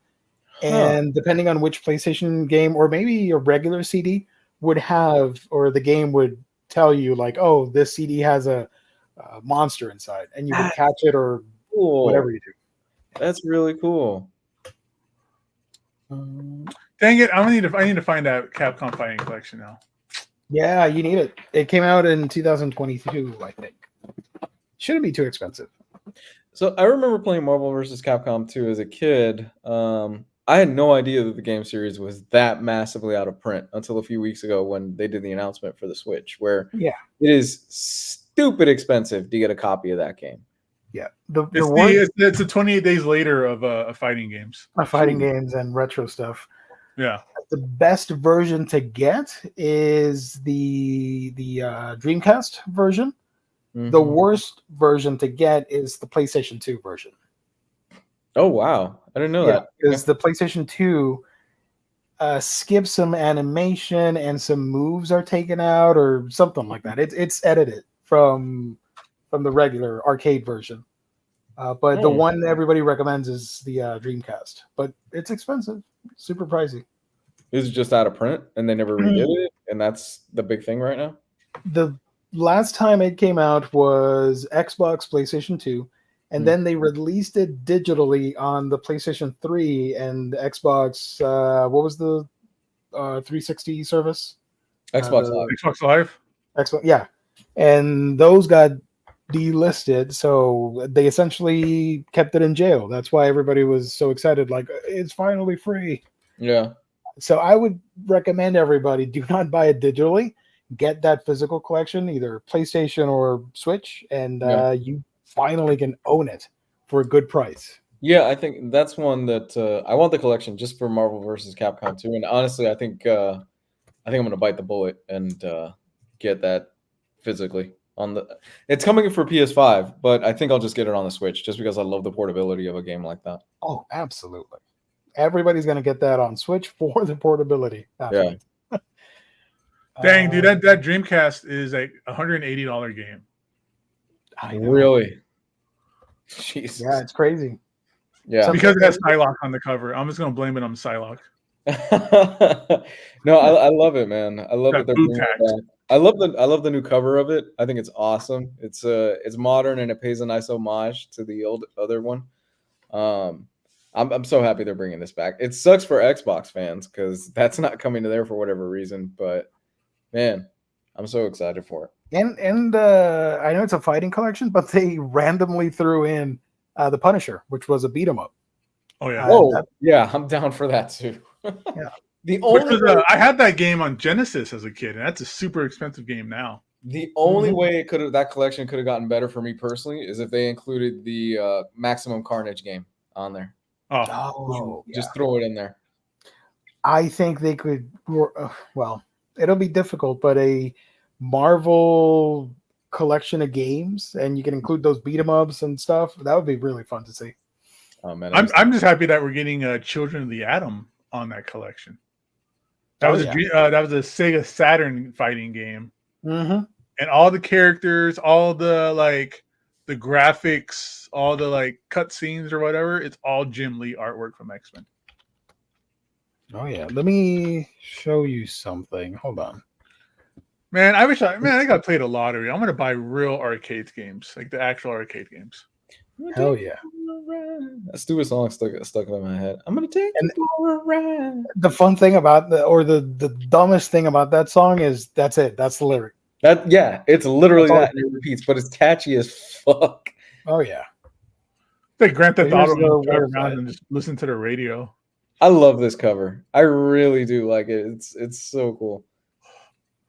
And depending on which PlayStation game or maybe a regular CD would have, or the game would tell you like, oh, this CD has a monster inside, and you would catch it or Cool. whatever you do. That's really cool. Dang it! I need to find that Capcom Fighting Collection now. Yeah, you need it. It came out in 2022, I think. Shouldn't be too expensive. So I remember playing Marvel vs. Capcom 2 as a kid. I had no idea that the game series was that massively out of print until a few weeks ago when they did the announcement for the Switch, where Yeah, it is stupid expensive to get a copy of that game. yeah. It's the 28 days later of fighting games. Fighting games and retro stuff. Yeah. The best version to get is the Dreamcast version. Mm-hmm. The worst version to get is the PlayStation 2 version. Oh wow, I didn't know that. Because the PlayStation 2 skips some animation and some moves are taken out or something like that. It's edited from the regular arcade version. But the one everybody recommends is the Dreamcast. But it's expensive, super pricey. Is it just out of print and they never redid it? And that's the big thing right now? The last time it came out was Xbox, PlayStation 2, and then they released it digitally on the PlayStation 3 and Xbox. What was the 360 service? Xbox Live. Xbox Live. Xbox, yeah. And those got delisted, so they essentially kept it in jail. That's why everybody was so excited, like, it's finally free. Yeah. So I would recommend everybody do not buy it digitally. Get that physical collection, either PlayStation or Switch, and you finally can own it for a good price. Yeah, I think that's one that I want the collection just for Marvel vs. Capcom 2. And honestly, I think I'm going to bite the bullet and get that physically. It's coming for PS5, but I think I'll just get it on the Switch just because I love the portability of a game like that. Oh, absolutely. Everybody's going to get that on Switch for the portability. Yeah. Dang, dude, that Dreamcast is a $180 game. I know. Really? Jesus. Yeah, it's crazy. Yeah. Because it has Psylocke on the cover. I'm just going to blame it on Psylocke. No, I love it, man. I love That that they're bringing boot it back. I love the new cover of it. I think it's awesome. It's modern and it pays a nice homage to the other one. I'm so happy they're bringing this back. It sucks for Xbox fans because that's not coming to there for whatever reason. But man, I'm so excited for it. And I know it's a fighting collection, but they randomly threw in the Punisher, which was a beat 'em up. Oh yeah. Yeah, I'm down for that too. Yeah. I had that game on Genesis as a kid, and that's a super expensive game now. The only way that collection could have gotten better for me personally is if they included the Maximum Carnage game on there. Oh, just throw it in there. I think they could. Well, it'll be difficult, but a Marvel collection of games, and you can include those beat 'em ups and stuff. That would be really fun to see. Oh man, I'm just happy that we're getting Children of the Atom on that collection. That was a Sega Saturn fighting game, and all the characters, all the the graphics, all the cutscenes or whatever. It's all Jim Lee artwork from X-Men. Oh yeah, let me show you something. Hold on. Man, I got played a lottery. I'm gonna buy real arcade games, like the actual arcade games. Hell yeah. That stupid song stuck in my head. I'm gonna take you for a ride. The fun thing about the dumbest thing about that song is that's it. That's the lyric. It's literally that, and it repeats, but it's catchy as fuck. Oh yeah. It's like Grand Theft Auto, the around and just listen to the radio. I love this cover. I really do like it. It's so cool.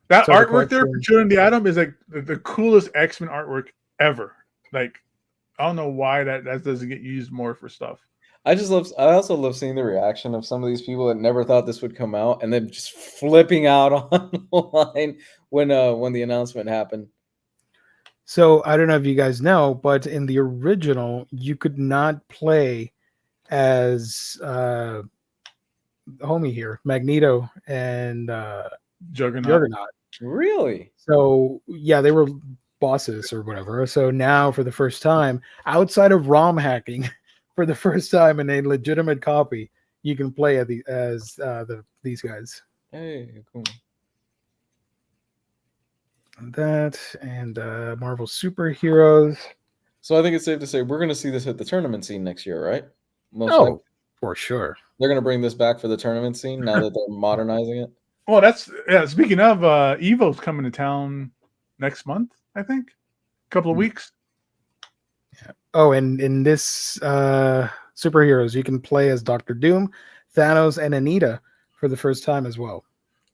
That artwork there for Children of the Atom is like the coolest X-Men artwork ever. Like, I don't know why that doesn't get used more for stuff. I also love seeing the reaction of some of these people that never thought this would come out, and then just flipping out online when the announcement happened. So I don't know if you guys know, but in the original, you could not play as homie here, Magneto and Juggernaut. Really? So yeah, they were bosses or whatever. So now, for the first time, outside of ROM hacking, for the first time in a legitimate copy, you can play as these guys. Hey, cool. that, and Marvel Superheroes. So I think it's safe to say we're going to see this hit the tournament scene next year, right? Most Oh, likely. for sure. They're going to bring this back for the tournament scene now that they're modernizing it. Well, that's yeah. Speaking of, Evo's coming to town next month, I think. A couple of weeks. Yeah. Oh, and in this superheroes, you can play as Doctor Doom, Thanos, and Anita for the first time as well.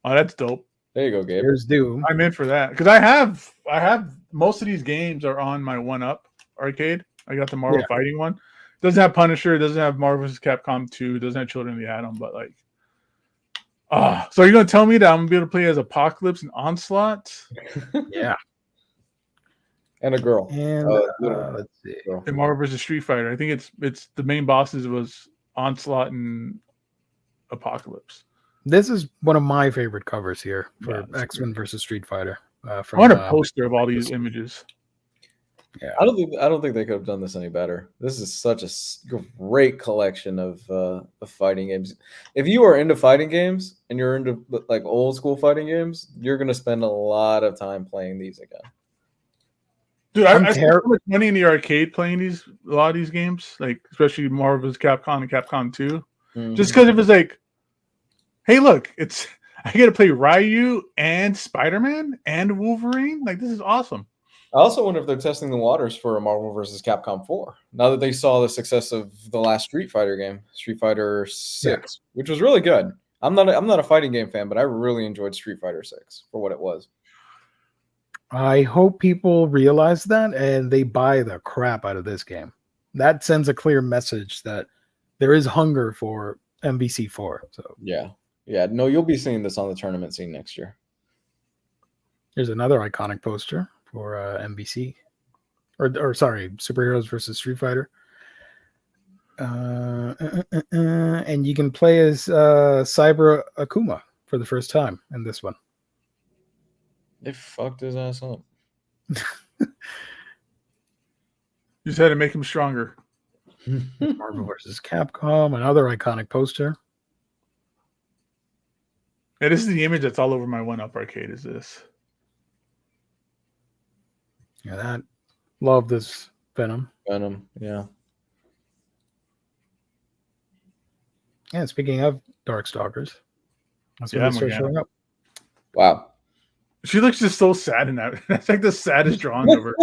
Oh, that's dope. There you go, Gabe. Here's Doom. I'm in for that because I have most of these games are on my 1UP arcade. I got the Marvel Fighting one. Doesn't have Punisher. Doesn't have Marvel vs. Capcom 2. Doesn't have Children of the Atom. But like, so you're gonna tell me that I'm gonna be able to play as Apocalypse and Onslaught? Yeah. And a girl. And let's see. In Marvel vs. Street Fighter, I think it's the main bosses was Onslaught and Apocalypse. This is one of my favorite covers here for X-Men versus Street Fighter. I want a poster of all these images. Yeah, I don't think they could have done this any better. This is such a great collection of fighting games. If you are into fighting games and you're into like old school fighting games, you're gonna spend a lot of time playing these again. Dude, I spent so much money in the arcade playing a lot of these games, like especially Marvel vs. Capcom and Capcom 2. Just because it was like, hey, look, I get to play Ryu and Spider-Man and Wolverine. Like, this is awesome. I also wonder if they're testing the waters for a Marvel vs. Capcom 4. Now that they saw the success of the last Street Fighter game, Street Fighter 6, which was really good. I'm not a fighting game fan, but I really enjoyed Street Fighter 6 for what it was. I hope people realize that and they buy the crap out of this game. That sends a clear message that there is hunger for MVC4. So yeah, no, you'll be seeing this on the tournament scene next year. Here's another iconic poster for MVC, or sorry, Superheroes versus Street Fighter. And you can play as Cyber Akuma for the first time in this one. They fucked his ass up. You just had to make him stronger. Marvel vs. Capcom, another iconic poster. Yeah, this is the image that's all over my 1UP arcade. Is this? Yeah, that. Love this Venom. Yeah. Yeah, speaking of Darkstalkers, that's when they start showing up. Wow. She looks just so sad in that. That's like the saddest drawing of her.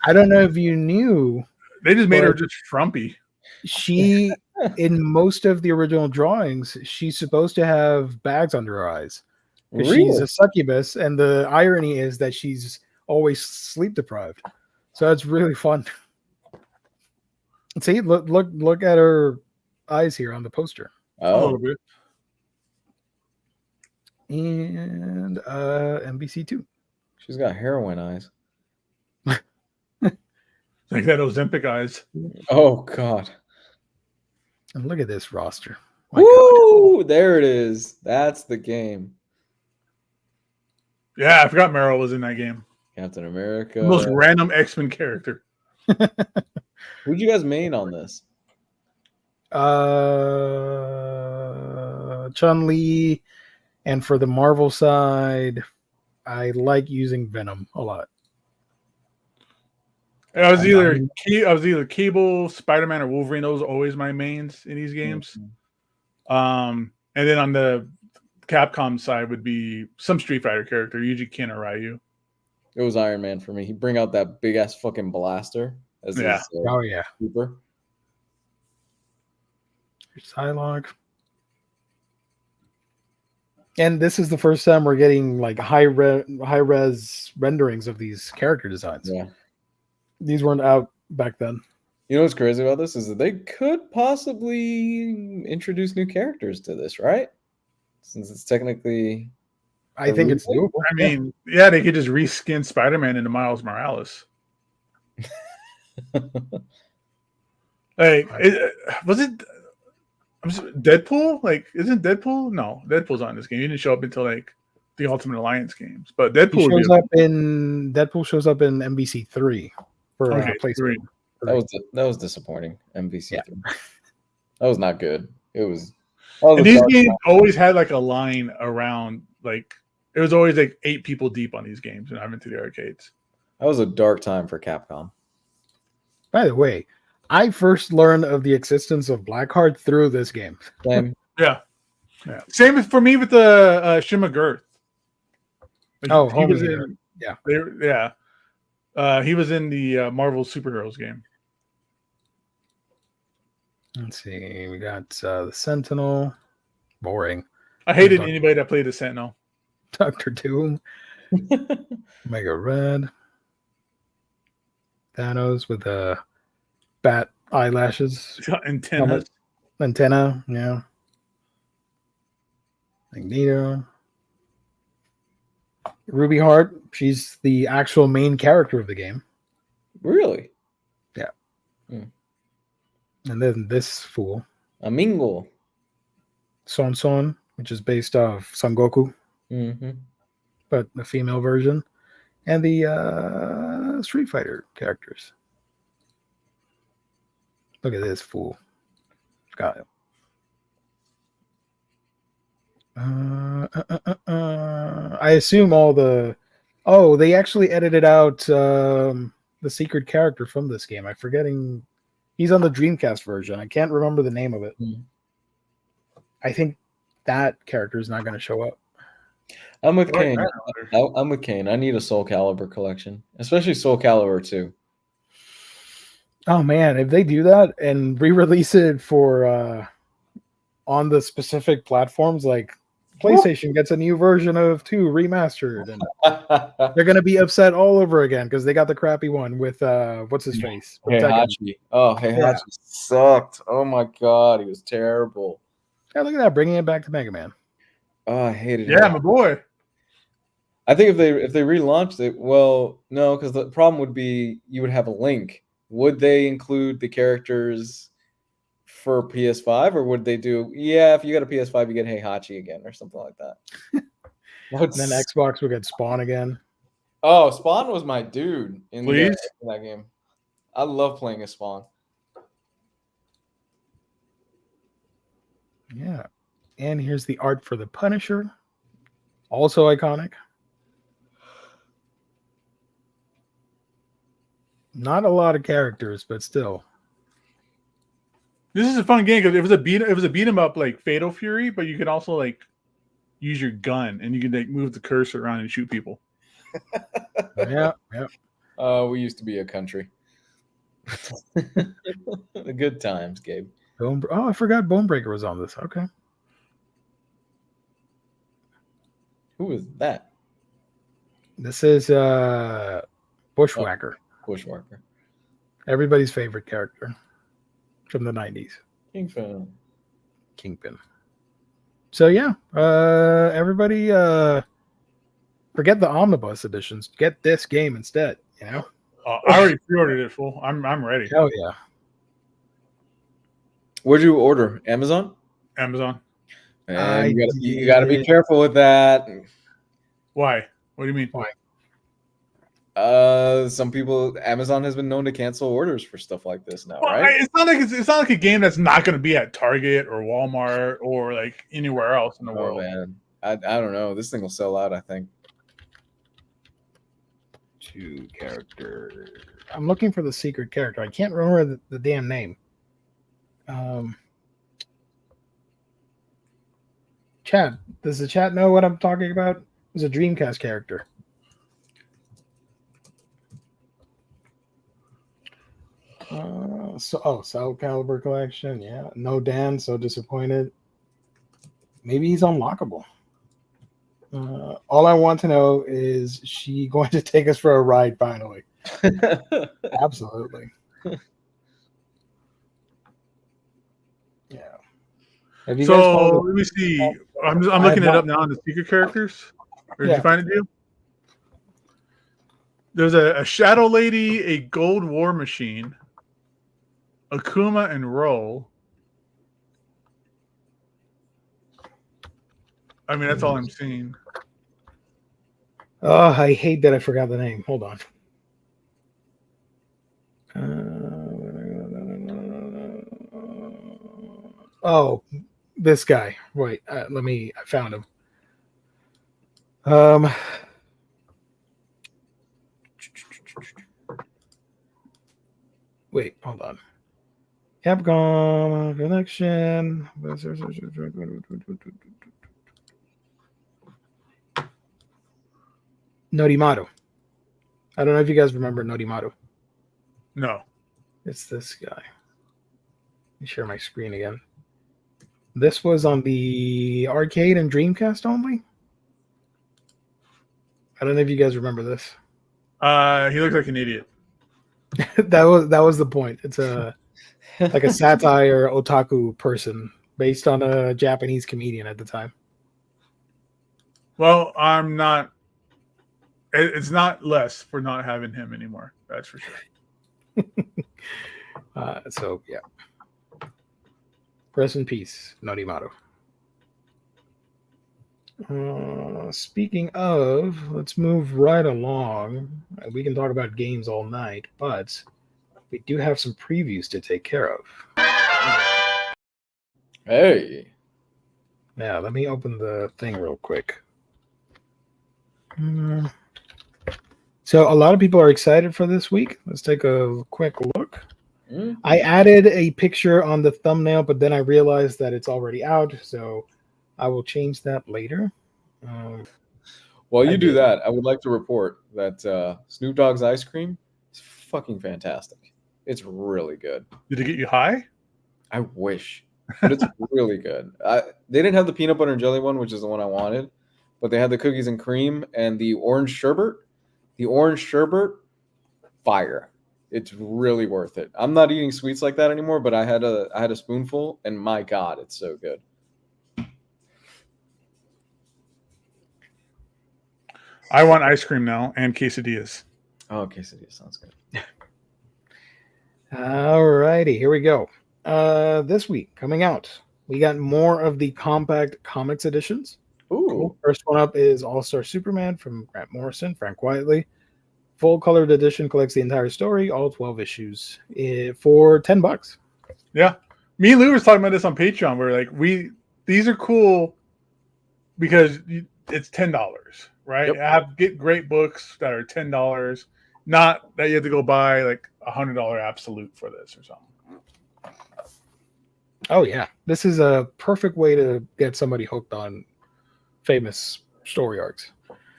I don't know if you knew. They just made her just frumpy. She, in most of the original drawings, she's supposed to have bags under her eyes. Really? She's a succubus, and the irony is that she's always sleep deprived. So it's really fun. See, look at her eyes here on the poster. A little bit. And MVC2. She's got heroin eyes. Like that Ozempic eyes. Oh God. And look at this roster. Woo! There it is. That's the game. Yeah, I forgot Meryl was in that game. Captain America. The most random X-Men character. Who'd you guys main on this? Chun-Li, and for the Marvel side, I like using Venom a lot. I was either Cable, Spider-Man, or Wolverine. Those are always my mains in these games. And then on the Capcom side would be some Street Fighter character, usually Ken or Ryu. It was Iron Man for me. He'd bring out that big ass fucking blaster as his super. Psylocke. And this is the first time we're getting like high res renderings of these character designs. Yeah. These weren't out back then. You know what's crazy about this is that they could possibly introduce new characters to this, right? Since it's technically... I think it's doable. I mean, yeah, they could just reskin Spider-Man into Miles Morales. Like, was it Deadpool? Like, isn't Deadpool? No, Deadpool's on this game. He didn't show up until like the Ultimate Alliance games. But Deadpool shows up in MVC 3 for PlayStation. That was disappointing. MVC 3. That was not good. It was. And these games always had like a line around like It was always like 8 people deep on these games, and I'm into the arcades. That was a dark time for Capcom. By the way, I first learned of the existence of Blackheart through this game. Same. Yeah. Yeah. Same for me with the Shima Girth. Like, Oh, he was homie, in. yeah. He was in the Marvel Superheroes game. Let's see. We got the Sentinel. Boring. I hated anybody that played the Sentinel. Doctor Doom. Mega Red. Thanos with the bat eyelashes. Antennas. Antenna, yeah. Magneto. Ruby Hart. She's the actual main character of the game. Really? Yeah. Hmm. And then this fool. Amingo. Son Son, which is based off Son Goku, Mm-hmm. but the female version. And the Street Fighter characters. Look at this fool. Got it. I assume all the... Oh, they actually edited out the secret character from this game. I'm forgetting... He's on the Dreamcast version. I can't remember the name of it. I think that character is not going to show up. I'm with Kane. I'm with Kane. I need a Soul Calibur collection, especially Soul Calibur 2. Oh man, if they do that and re-release it for on the specific platforms, like PlayStation gets a new version of 2 remastered, and they're gonna be upset all over again because they got the crappy one with what's his face? With Heihachi. Oh, Heihachi sucked. Oh my god, he was terrible. Yeah, look at that, bringing it back to Mega Man. Oh, I hated it. Yeah, my boy. I think if they relaunched it, well, no, because the problem would be you would have a Link. Would they include the characters for PS5, or would they do? Yeah, if you got a PS5, you get Heihachi again, or something like that. And then Xbox will get Spawn again. Oh, Spawn was my dude in Please? that game. I love playing as Spawn. Yeah, and here's the art for the Punisher, also iconic. Not a lot of characters, but still. This is a fun game because it was a beat 'em up like Fatal Fury, but you can also like use your gun and you can like move the cursor around and shoot people. Yeah. We used to be a country. The good times, Gabe. Oh, I forgot Bonebreaker was on this. Okay. Who was that? This is Bushwhacker. Bushwhacker. Everybody's favorite character from the 90s. Kingpin. So yeah, everybody forget the omnibus editions. Get this game instead, you know? I already pre-ordered it, fool. I'm ready. Hell yeah. Where'd you order? Amazon? Amazon. And you gotta be careful with that. Why? What do you mean? Why? Some people, Amazon has been known to cancel orders for stuff like this now, Well, right? It's not like a game that's not going to be at Target or Walmart or like anywhere else in the world. Man, I don't know. This thing will sell out, I think. 2 character. I'm looking for the secret character. I can't remember the damn name. Chat. Does the chat know what I'm talking about? It was a Dreamcast character. Soul Calibur collection. Yeah. No Dan, so disappointed. Maybe he's unlockable. All I want to know is she going to take us for a ride finally? Absolutely. Yeah. Have you guys So let me see. I'm looking it up now on the secret characters. Or did you find it, Drew? There's a Shadow Lady, a Gold War Machine, Akuma and Roll. I mean, that's all I'm seeing. Oh, I hate that I forgot the name. Hold on. Oh, this guy. Wait, I found him. Um, wait, hold on. Capcom connection. Nodimato. I don't know if you guys remember Nodimato. No. It's this guy. Let me share my screen again. This was on the arcade and Dreamcast only. I don't know if you guys remember this. He looks like an idiot. that was the point. It's like a satire otaku person based on a Japanese comedian at the time. Well, I'm not. It's not less for not having him anymore. That's for sure. So yeah. Rest in peace, Nodimato. Speaking of, let's move right along. We can talk about games all night, but we do have some previews to take care of. Hey. Now, let me open the thing real quick. So, a lot of people are excited for this week. Let's take a quick look. I added a picture on the thumbnail, but then I realized that it's already out, so I will change that later. While you do that, I would like to report that Snoop Dogg's ice cream is fucking fantastic. It's really good. Did it get you high? I wish, but it's really good. They didn't have the peanut butter and jelly one, which is the one I wanted, but they had the cookies and cream and the orange sherbet. The orange sherbet, fire. It's really worth it. I'm not eating sweets like that anymore, but I had a spoonful, and my God, it's so good. I want ice cream now and quesadillas. Oh, quesadilla sounds good. All righty, here we go. This week, coming out, we got more of the compact comics editions. Ooh. Cool. First one up is All-Star Superman from Grant Morrison, Frank Whiteley. Full colored edition collects the entire story, all 12 issues, for $10. Yeah. Me and Lou was talking about this on Patreon. We're like, these are cool because it's $10, right? Yep. Get great books that are $10, not that you have to go buy like $100 absolute for this or something. Oh yeah, this is a perfect way to get somebody hooked on famous story arcs.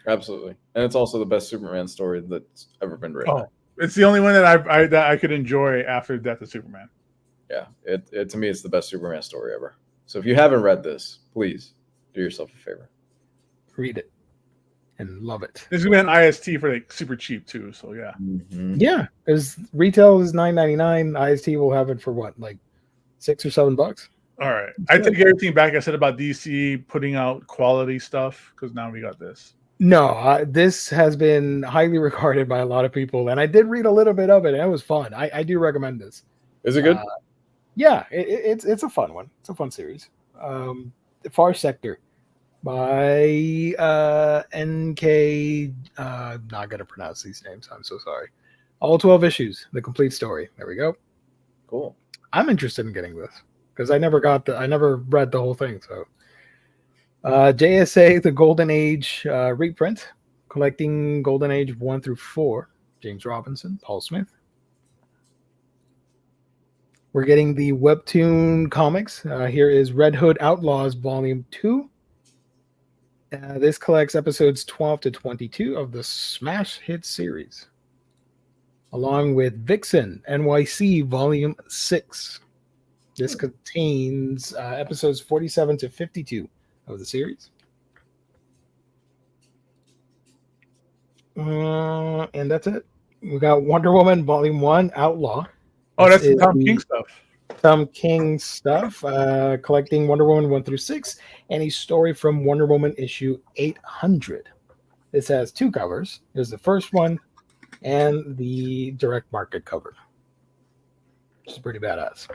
Absolutely, and it's also the best Superman story that's ever been written. Oh, it's the only one that I could enjoy after the death of Superman. Yeah, it to me, it's the best Superman story ever. So if you haven't read this, please do yourself a favor. Read it and love it. This is going to be an IST for like super cheap too. So yeah. Mm-hmm. Yeah, because retail is $9.99. IST will have it for what, like $6 or $7? All right, I take everything back I said about DC putting out quality stuff because now we got this. No, this has been highly regarded by a lot of people, and I did read a little bit of it, and it was fun. I do recommend this. Is it good? Yeah, it's a fun one. It's a fun series. Far Sector by NK. Not gonna pronounce these names. I'm so sorry. All 12 issues, the complete story. There we go. Cool. I'm interested in getting this because I never read the whole thing. So, JSA, the Golden Age reprint, collecting Golden Age 1 through 4. James Robinson, Paul Smith. We're getting the Webtoon comics. Here is Red Hood Outlaws Volume 2. This collects episodes 12 to 22 of the smash hit series, along with Vixen NYC Volume 6. This contains episodes 47 to 52 of the series. And that's it. We got Wonder Woman Volume 1 Outlaw. Oh, that's the Tom King stuff. Tom King stuff, collecting Wonder Woman 1 through 6, and a story from Wonder Woman issue 800. This has 2 covers. There's the first one and the direct market cover, which is pretty badass.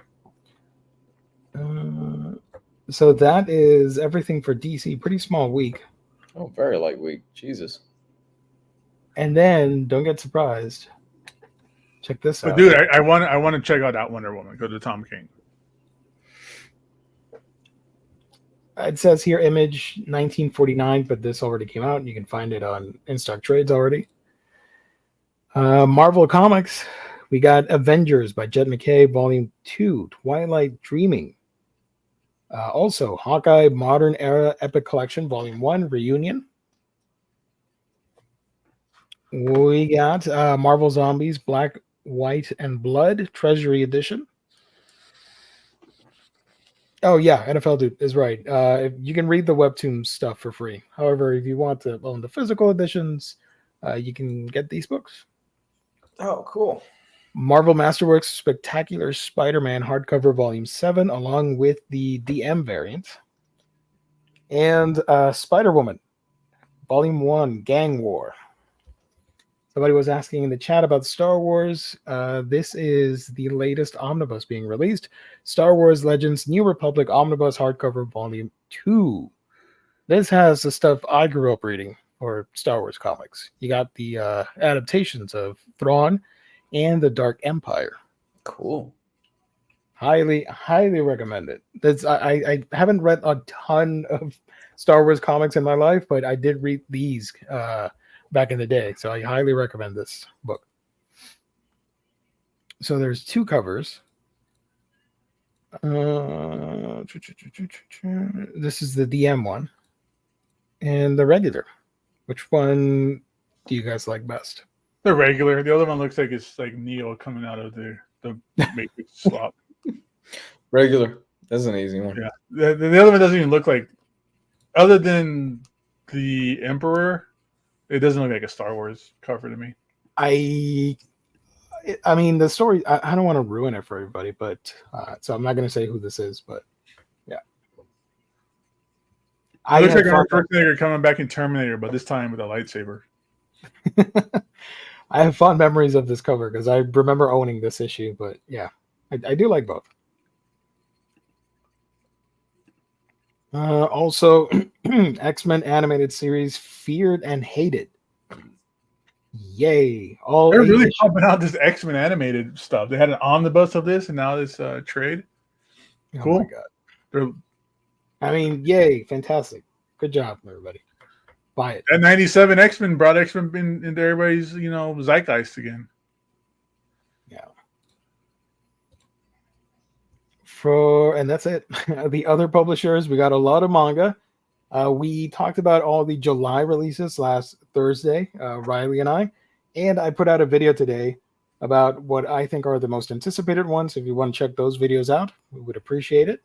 So that is everything for DC. Pretty small week. Oh, very light week. Jesus. And then, don't get surprised. Check this out. Dude, I want to check out that Wonder Woman. Go to Tom King. It says here image 1949, but this already came out, and you can find it on in stock trades already. Marvel Comics, we got Avengers by Jed McKay, Volume 2, Twilight Dreaming. Also, Hawkeye Modern Era Epic Collection, Volume 1, Reunion. We got Marvel Zombies, Black, White, and Blood, Treasury Edition. Oh, yeah, NFL Dude is right. You can read the Webtoon stuff for free. However, if you want to own the physical editions, you can get these books. Oh, cool. Marvel Masterworks Spectacular Spider-Man hardcover volume 7 along with the DM variant. And Spider-Woman volume 1 Gang War. Somebody was asking in the chat about Star Wars. This is the latest omnibus being released. Star Wars Legends New Republic Omnibus hardcover volume 2. This has the stuff I grew up reading for Star Wars comics. You got the adaptations of Thrawn and the Dark Empire. Cool. Highly recommend it. I haven't read a ton of Star Wars comics in my life, but I did read these back in the day, so I highly recommend this book. So there's 2 covers. This is the DM one and the regular. Which one do you guys like best? The regular. The other one looks like it's like Neo coming out of the Matrix swap. Regular. That's an easy one. Yeah. The other one doesn't even look like, other than the Emperor, it doesn't look like a Star Wars cover to me. I mean, the story, I don't want to ruin it for everybody, but so I'm not going to say who this is, but yeah. It looks like our Schwarzenegger coming back in Terminator, but this time with a lightsaber. I have fond memories of this cover because I remember owning this issue, but yeah, I do like both. Also, X-Men animated series Feared and Hated. Yay! They're really pumping out this X-Men animated stuff. They had an omnibus of this, and now this trade. Cool. Oh my god! I mean, yay! Fantastic. Good job, everybody. Buy it. That 97 X-Men brought X-Men into everybody's, zeitgeist again. Yeah. And that's it. The other publishers, we got a lot of manga. We talked about all the July releases last Thursday, Riley and I put out a video today about what I think are the most anticipated ones. If you want to check those videos out, we would appreciate it.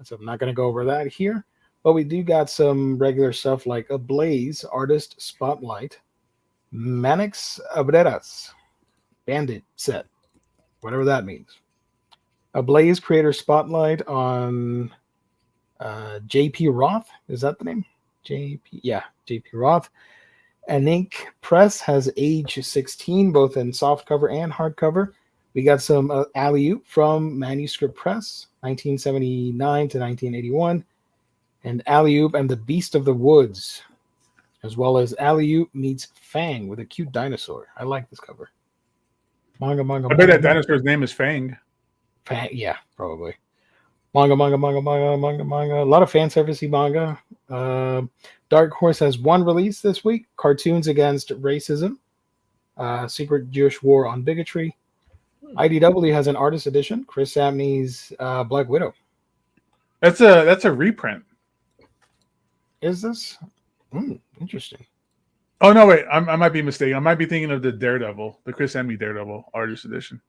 So I'm not going to go over that here. But we do got some regular stuff like Ablaze Artist Spotlight, Manix Abreras Bandit Set, whatever that means. Ablaze Creator Spotlight on JP Roth. Is that the name? JP? Yeah, JP Roth. And Ink Press has Age 16, both in softcover and hardcover. We got some Alley-Oop from Manuscript Press, 1979 to 1981. And Alley-Oop and the Beast of the Woods, as well as Alley-Oop meets Fang with a cute dinosaur. I like this cover. Manga. I bet that dinosaur's name is Fang. Fang, yeah, probably. Manga. A lot of fan servicey manga. Dark Horse has one release this week: Cartoons Against Racism, Secret Jewish War on Bigotry. IDW has an artist edition: Chris Samney's Black Widow. That's a reprint. Is this? Interesting. Oh no, wait! I might be mistaken. I might be thinking of the Daredevil, the Chris Samney Daredevil artist edition.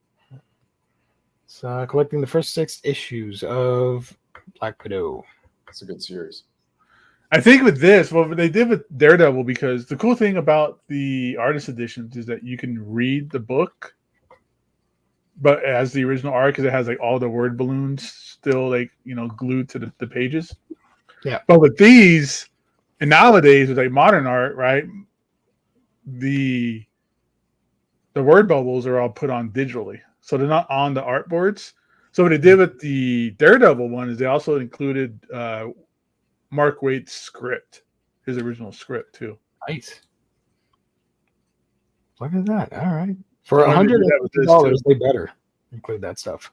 So collecting the first 6 issues of Black Widow. That's a good series. I think with this, what they did with Daredevil, because the cool thing about the artist editions is that you can read the book, but as the original art, because it has like all the word balloons still glued to the pages. Yeah. But with these, and nowadays with like modern art, right, the word bubbles are all put on digitally, so they're not on the art boards. So what they did with the Daredevil one is they also included Mark Waid's script, his original script too. Nice. Look at that. All right. For $150, they better include that stuff.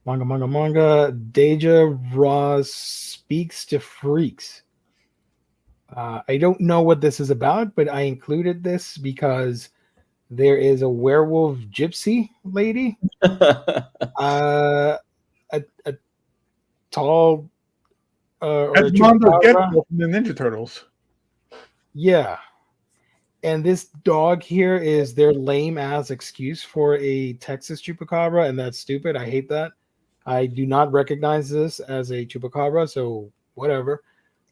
Manga. Deja Ross Speaks to Freaks. I don't know what this is about, but I included this because there is a werewolf gypsy lady, a tall or a That's Mondo chupacabra. Gecko from the Ninja Turtles. Yeah. And this dog here is their lame ass excuse for a Texas chupacabra, and that's stupid. I hate that. I do not recognize this as a chupacabra, so whatever.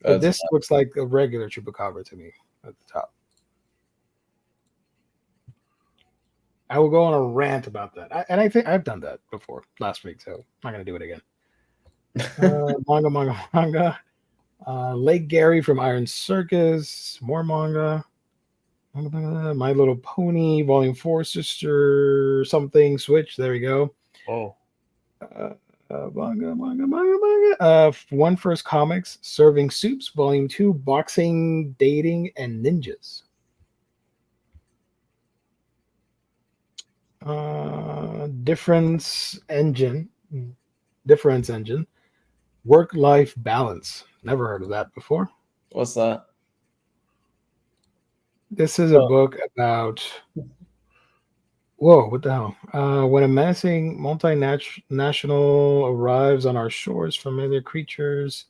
But That's this looks like a regular chupacabra to me at the top. I will go on a rant about that. And I think I've done that before last week, so I'm not going to do it again. Manga. Lake Gary from Iron Circus. More manga. My Little Pony, Volume 4, Sister something, Switch. There we go. Oh. Manga. One First Comics, Serving Soups, Volume 2, Boxing, Dating, and Ninjas. Difference Engine. Work-Life Balance. Never heard of that before. What's that? This is a book about... Whoa, what the hell? When a menacing multinational arrives on our shores, familiar creatures,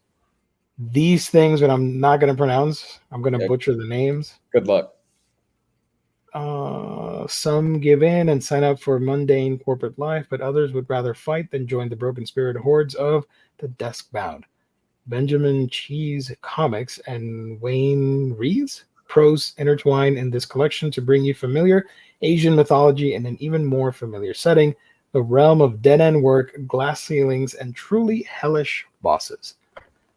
these things that I'm not going to pronounce, I'm going to butcher the names. Good luck. Some give in and sign up for mundane corporate life, but others would rather fight than join the broken spirit hordes of the desk-bound. Benjamin Cheese Comics and Wayne Rees prose intertwine in this collection to bring you familiar Asian mythology in an even more familiar setting, the realm of dead-end work, glass ceilings, and truly hellish bosses.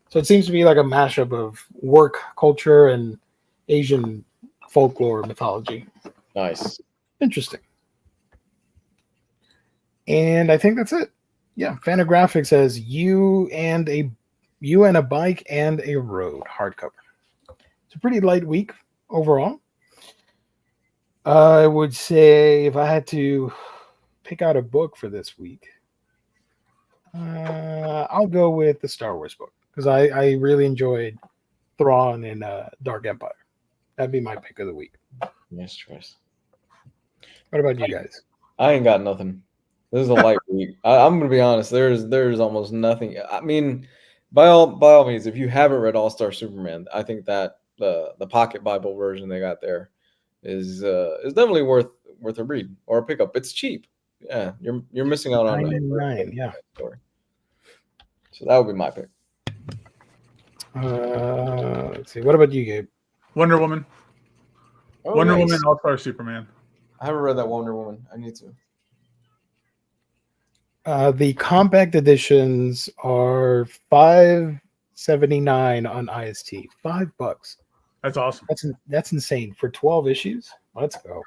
So it seems to be like a mashup of work culture and Asian folklore mythology. Nice. Interesting. And I think that's it. Yeah, Fantagraphics says you and a bike and a road hardcover. It's a pretty light week overall. I would say if I had to pick out a book for this week, I'll go with the Star Wars book because I really enjoyed Thrawn and Dark Empire. That'd be my pick of the week. Nice choice. What about you guys? I ain't got nothing. This is a light week. I'm gonna be honest. There's almost nothing. I mean, by all means, if you haven't read All Star Superman, I think that the Pocket Bible version they got there is definitely worth a read or a pickup. It's cheap. Yeah, you're missing out on $9.99, yeah. Story. So that would be my pick. Let's see. What about you, Gabe? Wonder Woman. Oh, Wonder nice. Woman, All-Star Superman. I haven't read that Wonder Woman. I need to. The compact editions are $5.79 on IST. $5. That's awesome. That's insane for 12 issues. Let's go.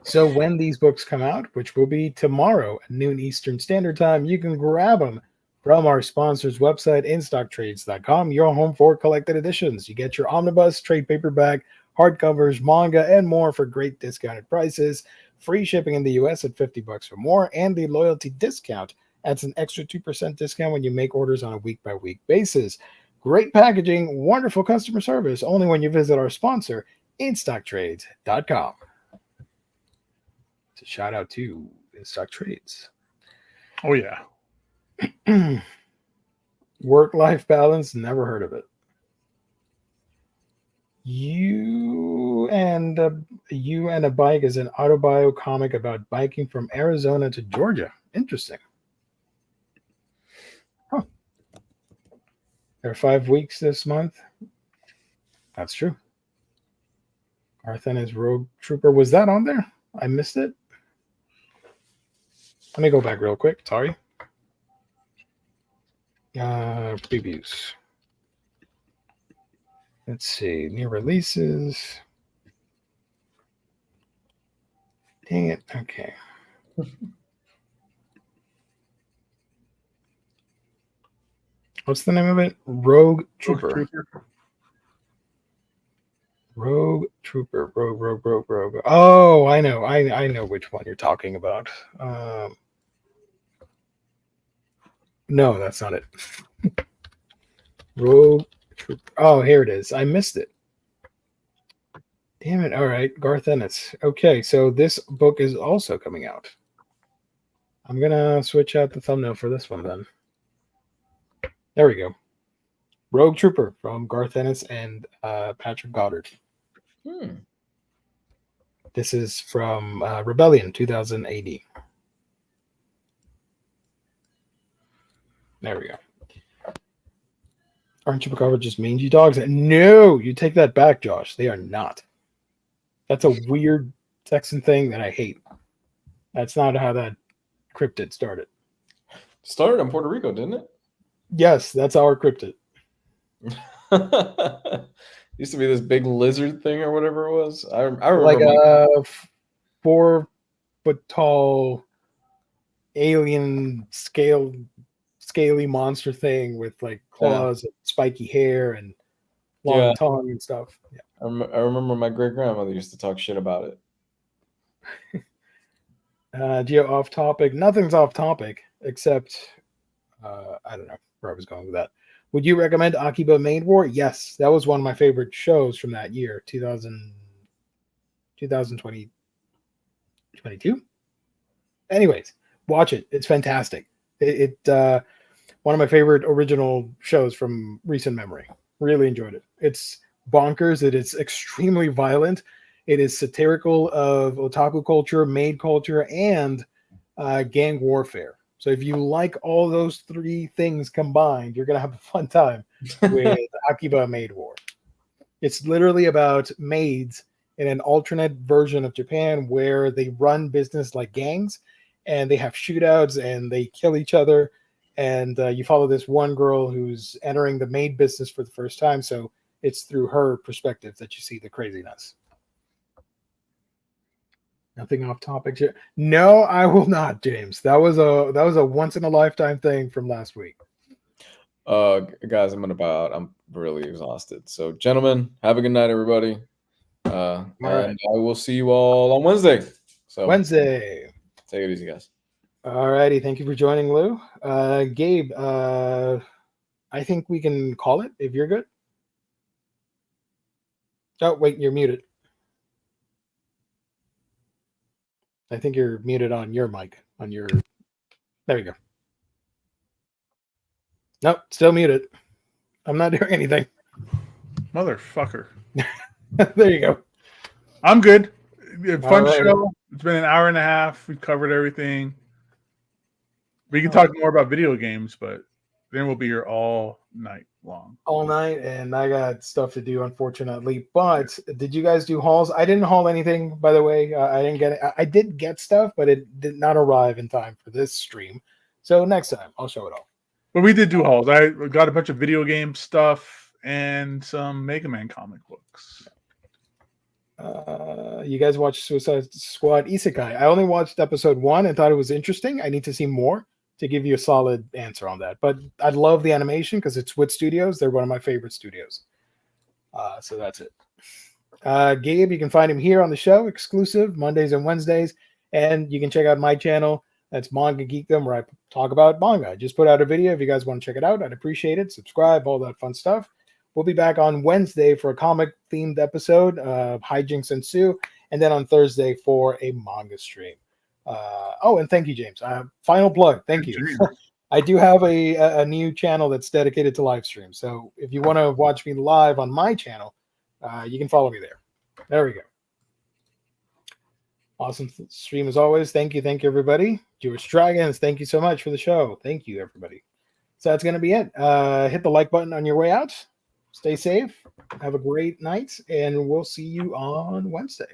So when these books come out, which will be tomorrow at noon Eastern Standard Time, you can grab them from our sponsor's website, InStockTrades.com, your home for collected editions. You get your omnibus, trade paperback, hardcovers, manga, and more for great discounted prices. Free shipping in the U.S. at $50 or more, and the loyalty discount adds an extra 2% discount when you make orders on a week-by-week basis. Great packaging, wonderful customer service, only when you visit our sponsor, InStockTrades.com. It's a shout out to InStock Trades. Oh, yeah. Work-life balance, never heard of it. You and a Bike is an autobio comic about biking from Arizona to Georgia. Interesting. Huh. There are 5 weeks this month. That's true. Arthen is Rogue Trooper. Was that on there? I missed it. Let me go back real quick. Sorry. Previews. Let's see. New releases. Dang it. Okay. What's the name of it? Rogue Trooper. Rogue Trooper. Rogue. Oh, I know. I know which one you're talking about. No, that's not it. Rogue Trooper. Oh, here it is. I missed it. Damn it. All right. Garth Ennis. Okay, so this book is also coming out. I'm going to switch out the thumbnail for this one then. There we go. Rogue Trooper from Garth Ennis and Patrick Goddard. This is from Rebellion 2000 AD. There we go. Aren't chupacabras just mangy dogs? No, you take that back, Josh. They are not. That's a weird Texan thing that I hate. That's not how that cryptid started. Started in Puerto Rico, didn't it? Yes, that's our cryptid. Used to be this big lizard thing or whatever it was. I remember Like a 4 foot tall alien scaly monster thing with like claws and spiky hair and long tongue and stuff. Yeah. I remember my great grandmother used to talk shit about it. Geo, off topic. Nothing's off topic except I don't know where I was going with that. Would you recommend Akiba Maid War? Yes, that was one of my favorite shows from that year, 2020, 22. Anyways, watch it. It's fantastic. It one of my favorite original shows from recent memory. Really enjoyed it. It's bonkers. It is extremely violent. It is satirical of otaku culture, maid culture, and gang warfare. So if you like all those 3 things combined, you're going to have a fun time with Akiba Maid War. It's literally about maids in an alternate version of Japan where they run business like gangs and they have shootouts and they kill each other. And you follow this one girl who's entering the maid business for the first time. So it's through her perspective that you see the craziness. Nothing off topic here. No, I will not, James. That was a once in a lifetime thing from last week. Guys, I'm gonna bow out. I'm really exhausted. So, gentlemen, have a good night, everybody. And I will see you all on Wednesday. So Wednesday. Take it easy, guys. All righty. Thank you for joining, Lou. Gabe, I think we can call it if you're good. Oh, wait, you're muted. I think you're muted on your mic. There you go. Nope, still muted. I'm not doing anything. Motherfucker. There you go. I'm good. Fun right. show. It's been an hour and a half. We've covered everything. We can talk more about video games, but then we'll be here all night long. All night, and I got stuff to do, unfortunately. But did you guys do hauls? I didn't haul anything, by the way. I didn't get it. I did get stuff, but it did not arrive in time for this stream. So next time, I'll show it all. But we did do hauls. I got a bunch of video game stuff and some Mega Man comic books. You guys watched Suicide Squad Isekai. I only watched episode 1 and thought it was interesting. I need to see more to give you a solid answer on that. But I love the animation because it's Wit Studios. They're one of my favorite studios. So that's it. Gabe, you can find him here on the show, exclusive, Mondays and Wednesdays. And you can check out my channel. That's Manga Geekdom, where I talk about manga. I just put out a video. If you guys want to check it out, I'd appreciate it. Subscribe, all that fun stuff. We'll be back on Wednesday for a comic-themed episode of Hijinks Ensue. And then on Thursday for a manga stream. And thank you, James. Final plug. Thank you. I do have a new channel that's dedicated to live streams. So if you want to watch me live on my channel, you can follow me there. There we go. Awesome stream as always. Thank you, everybody. Jewish Dragons, thank you so much for the show. Thank you, everybody. So that's going to be it. Hit the like button on your way out. Stay safe. Have a great night, and we'll see you on Wednesday.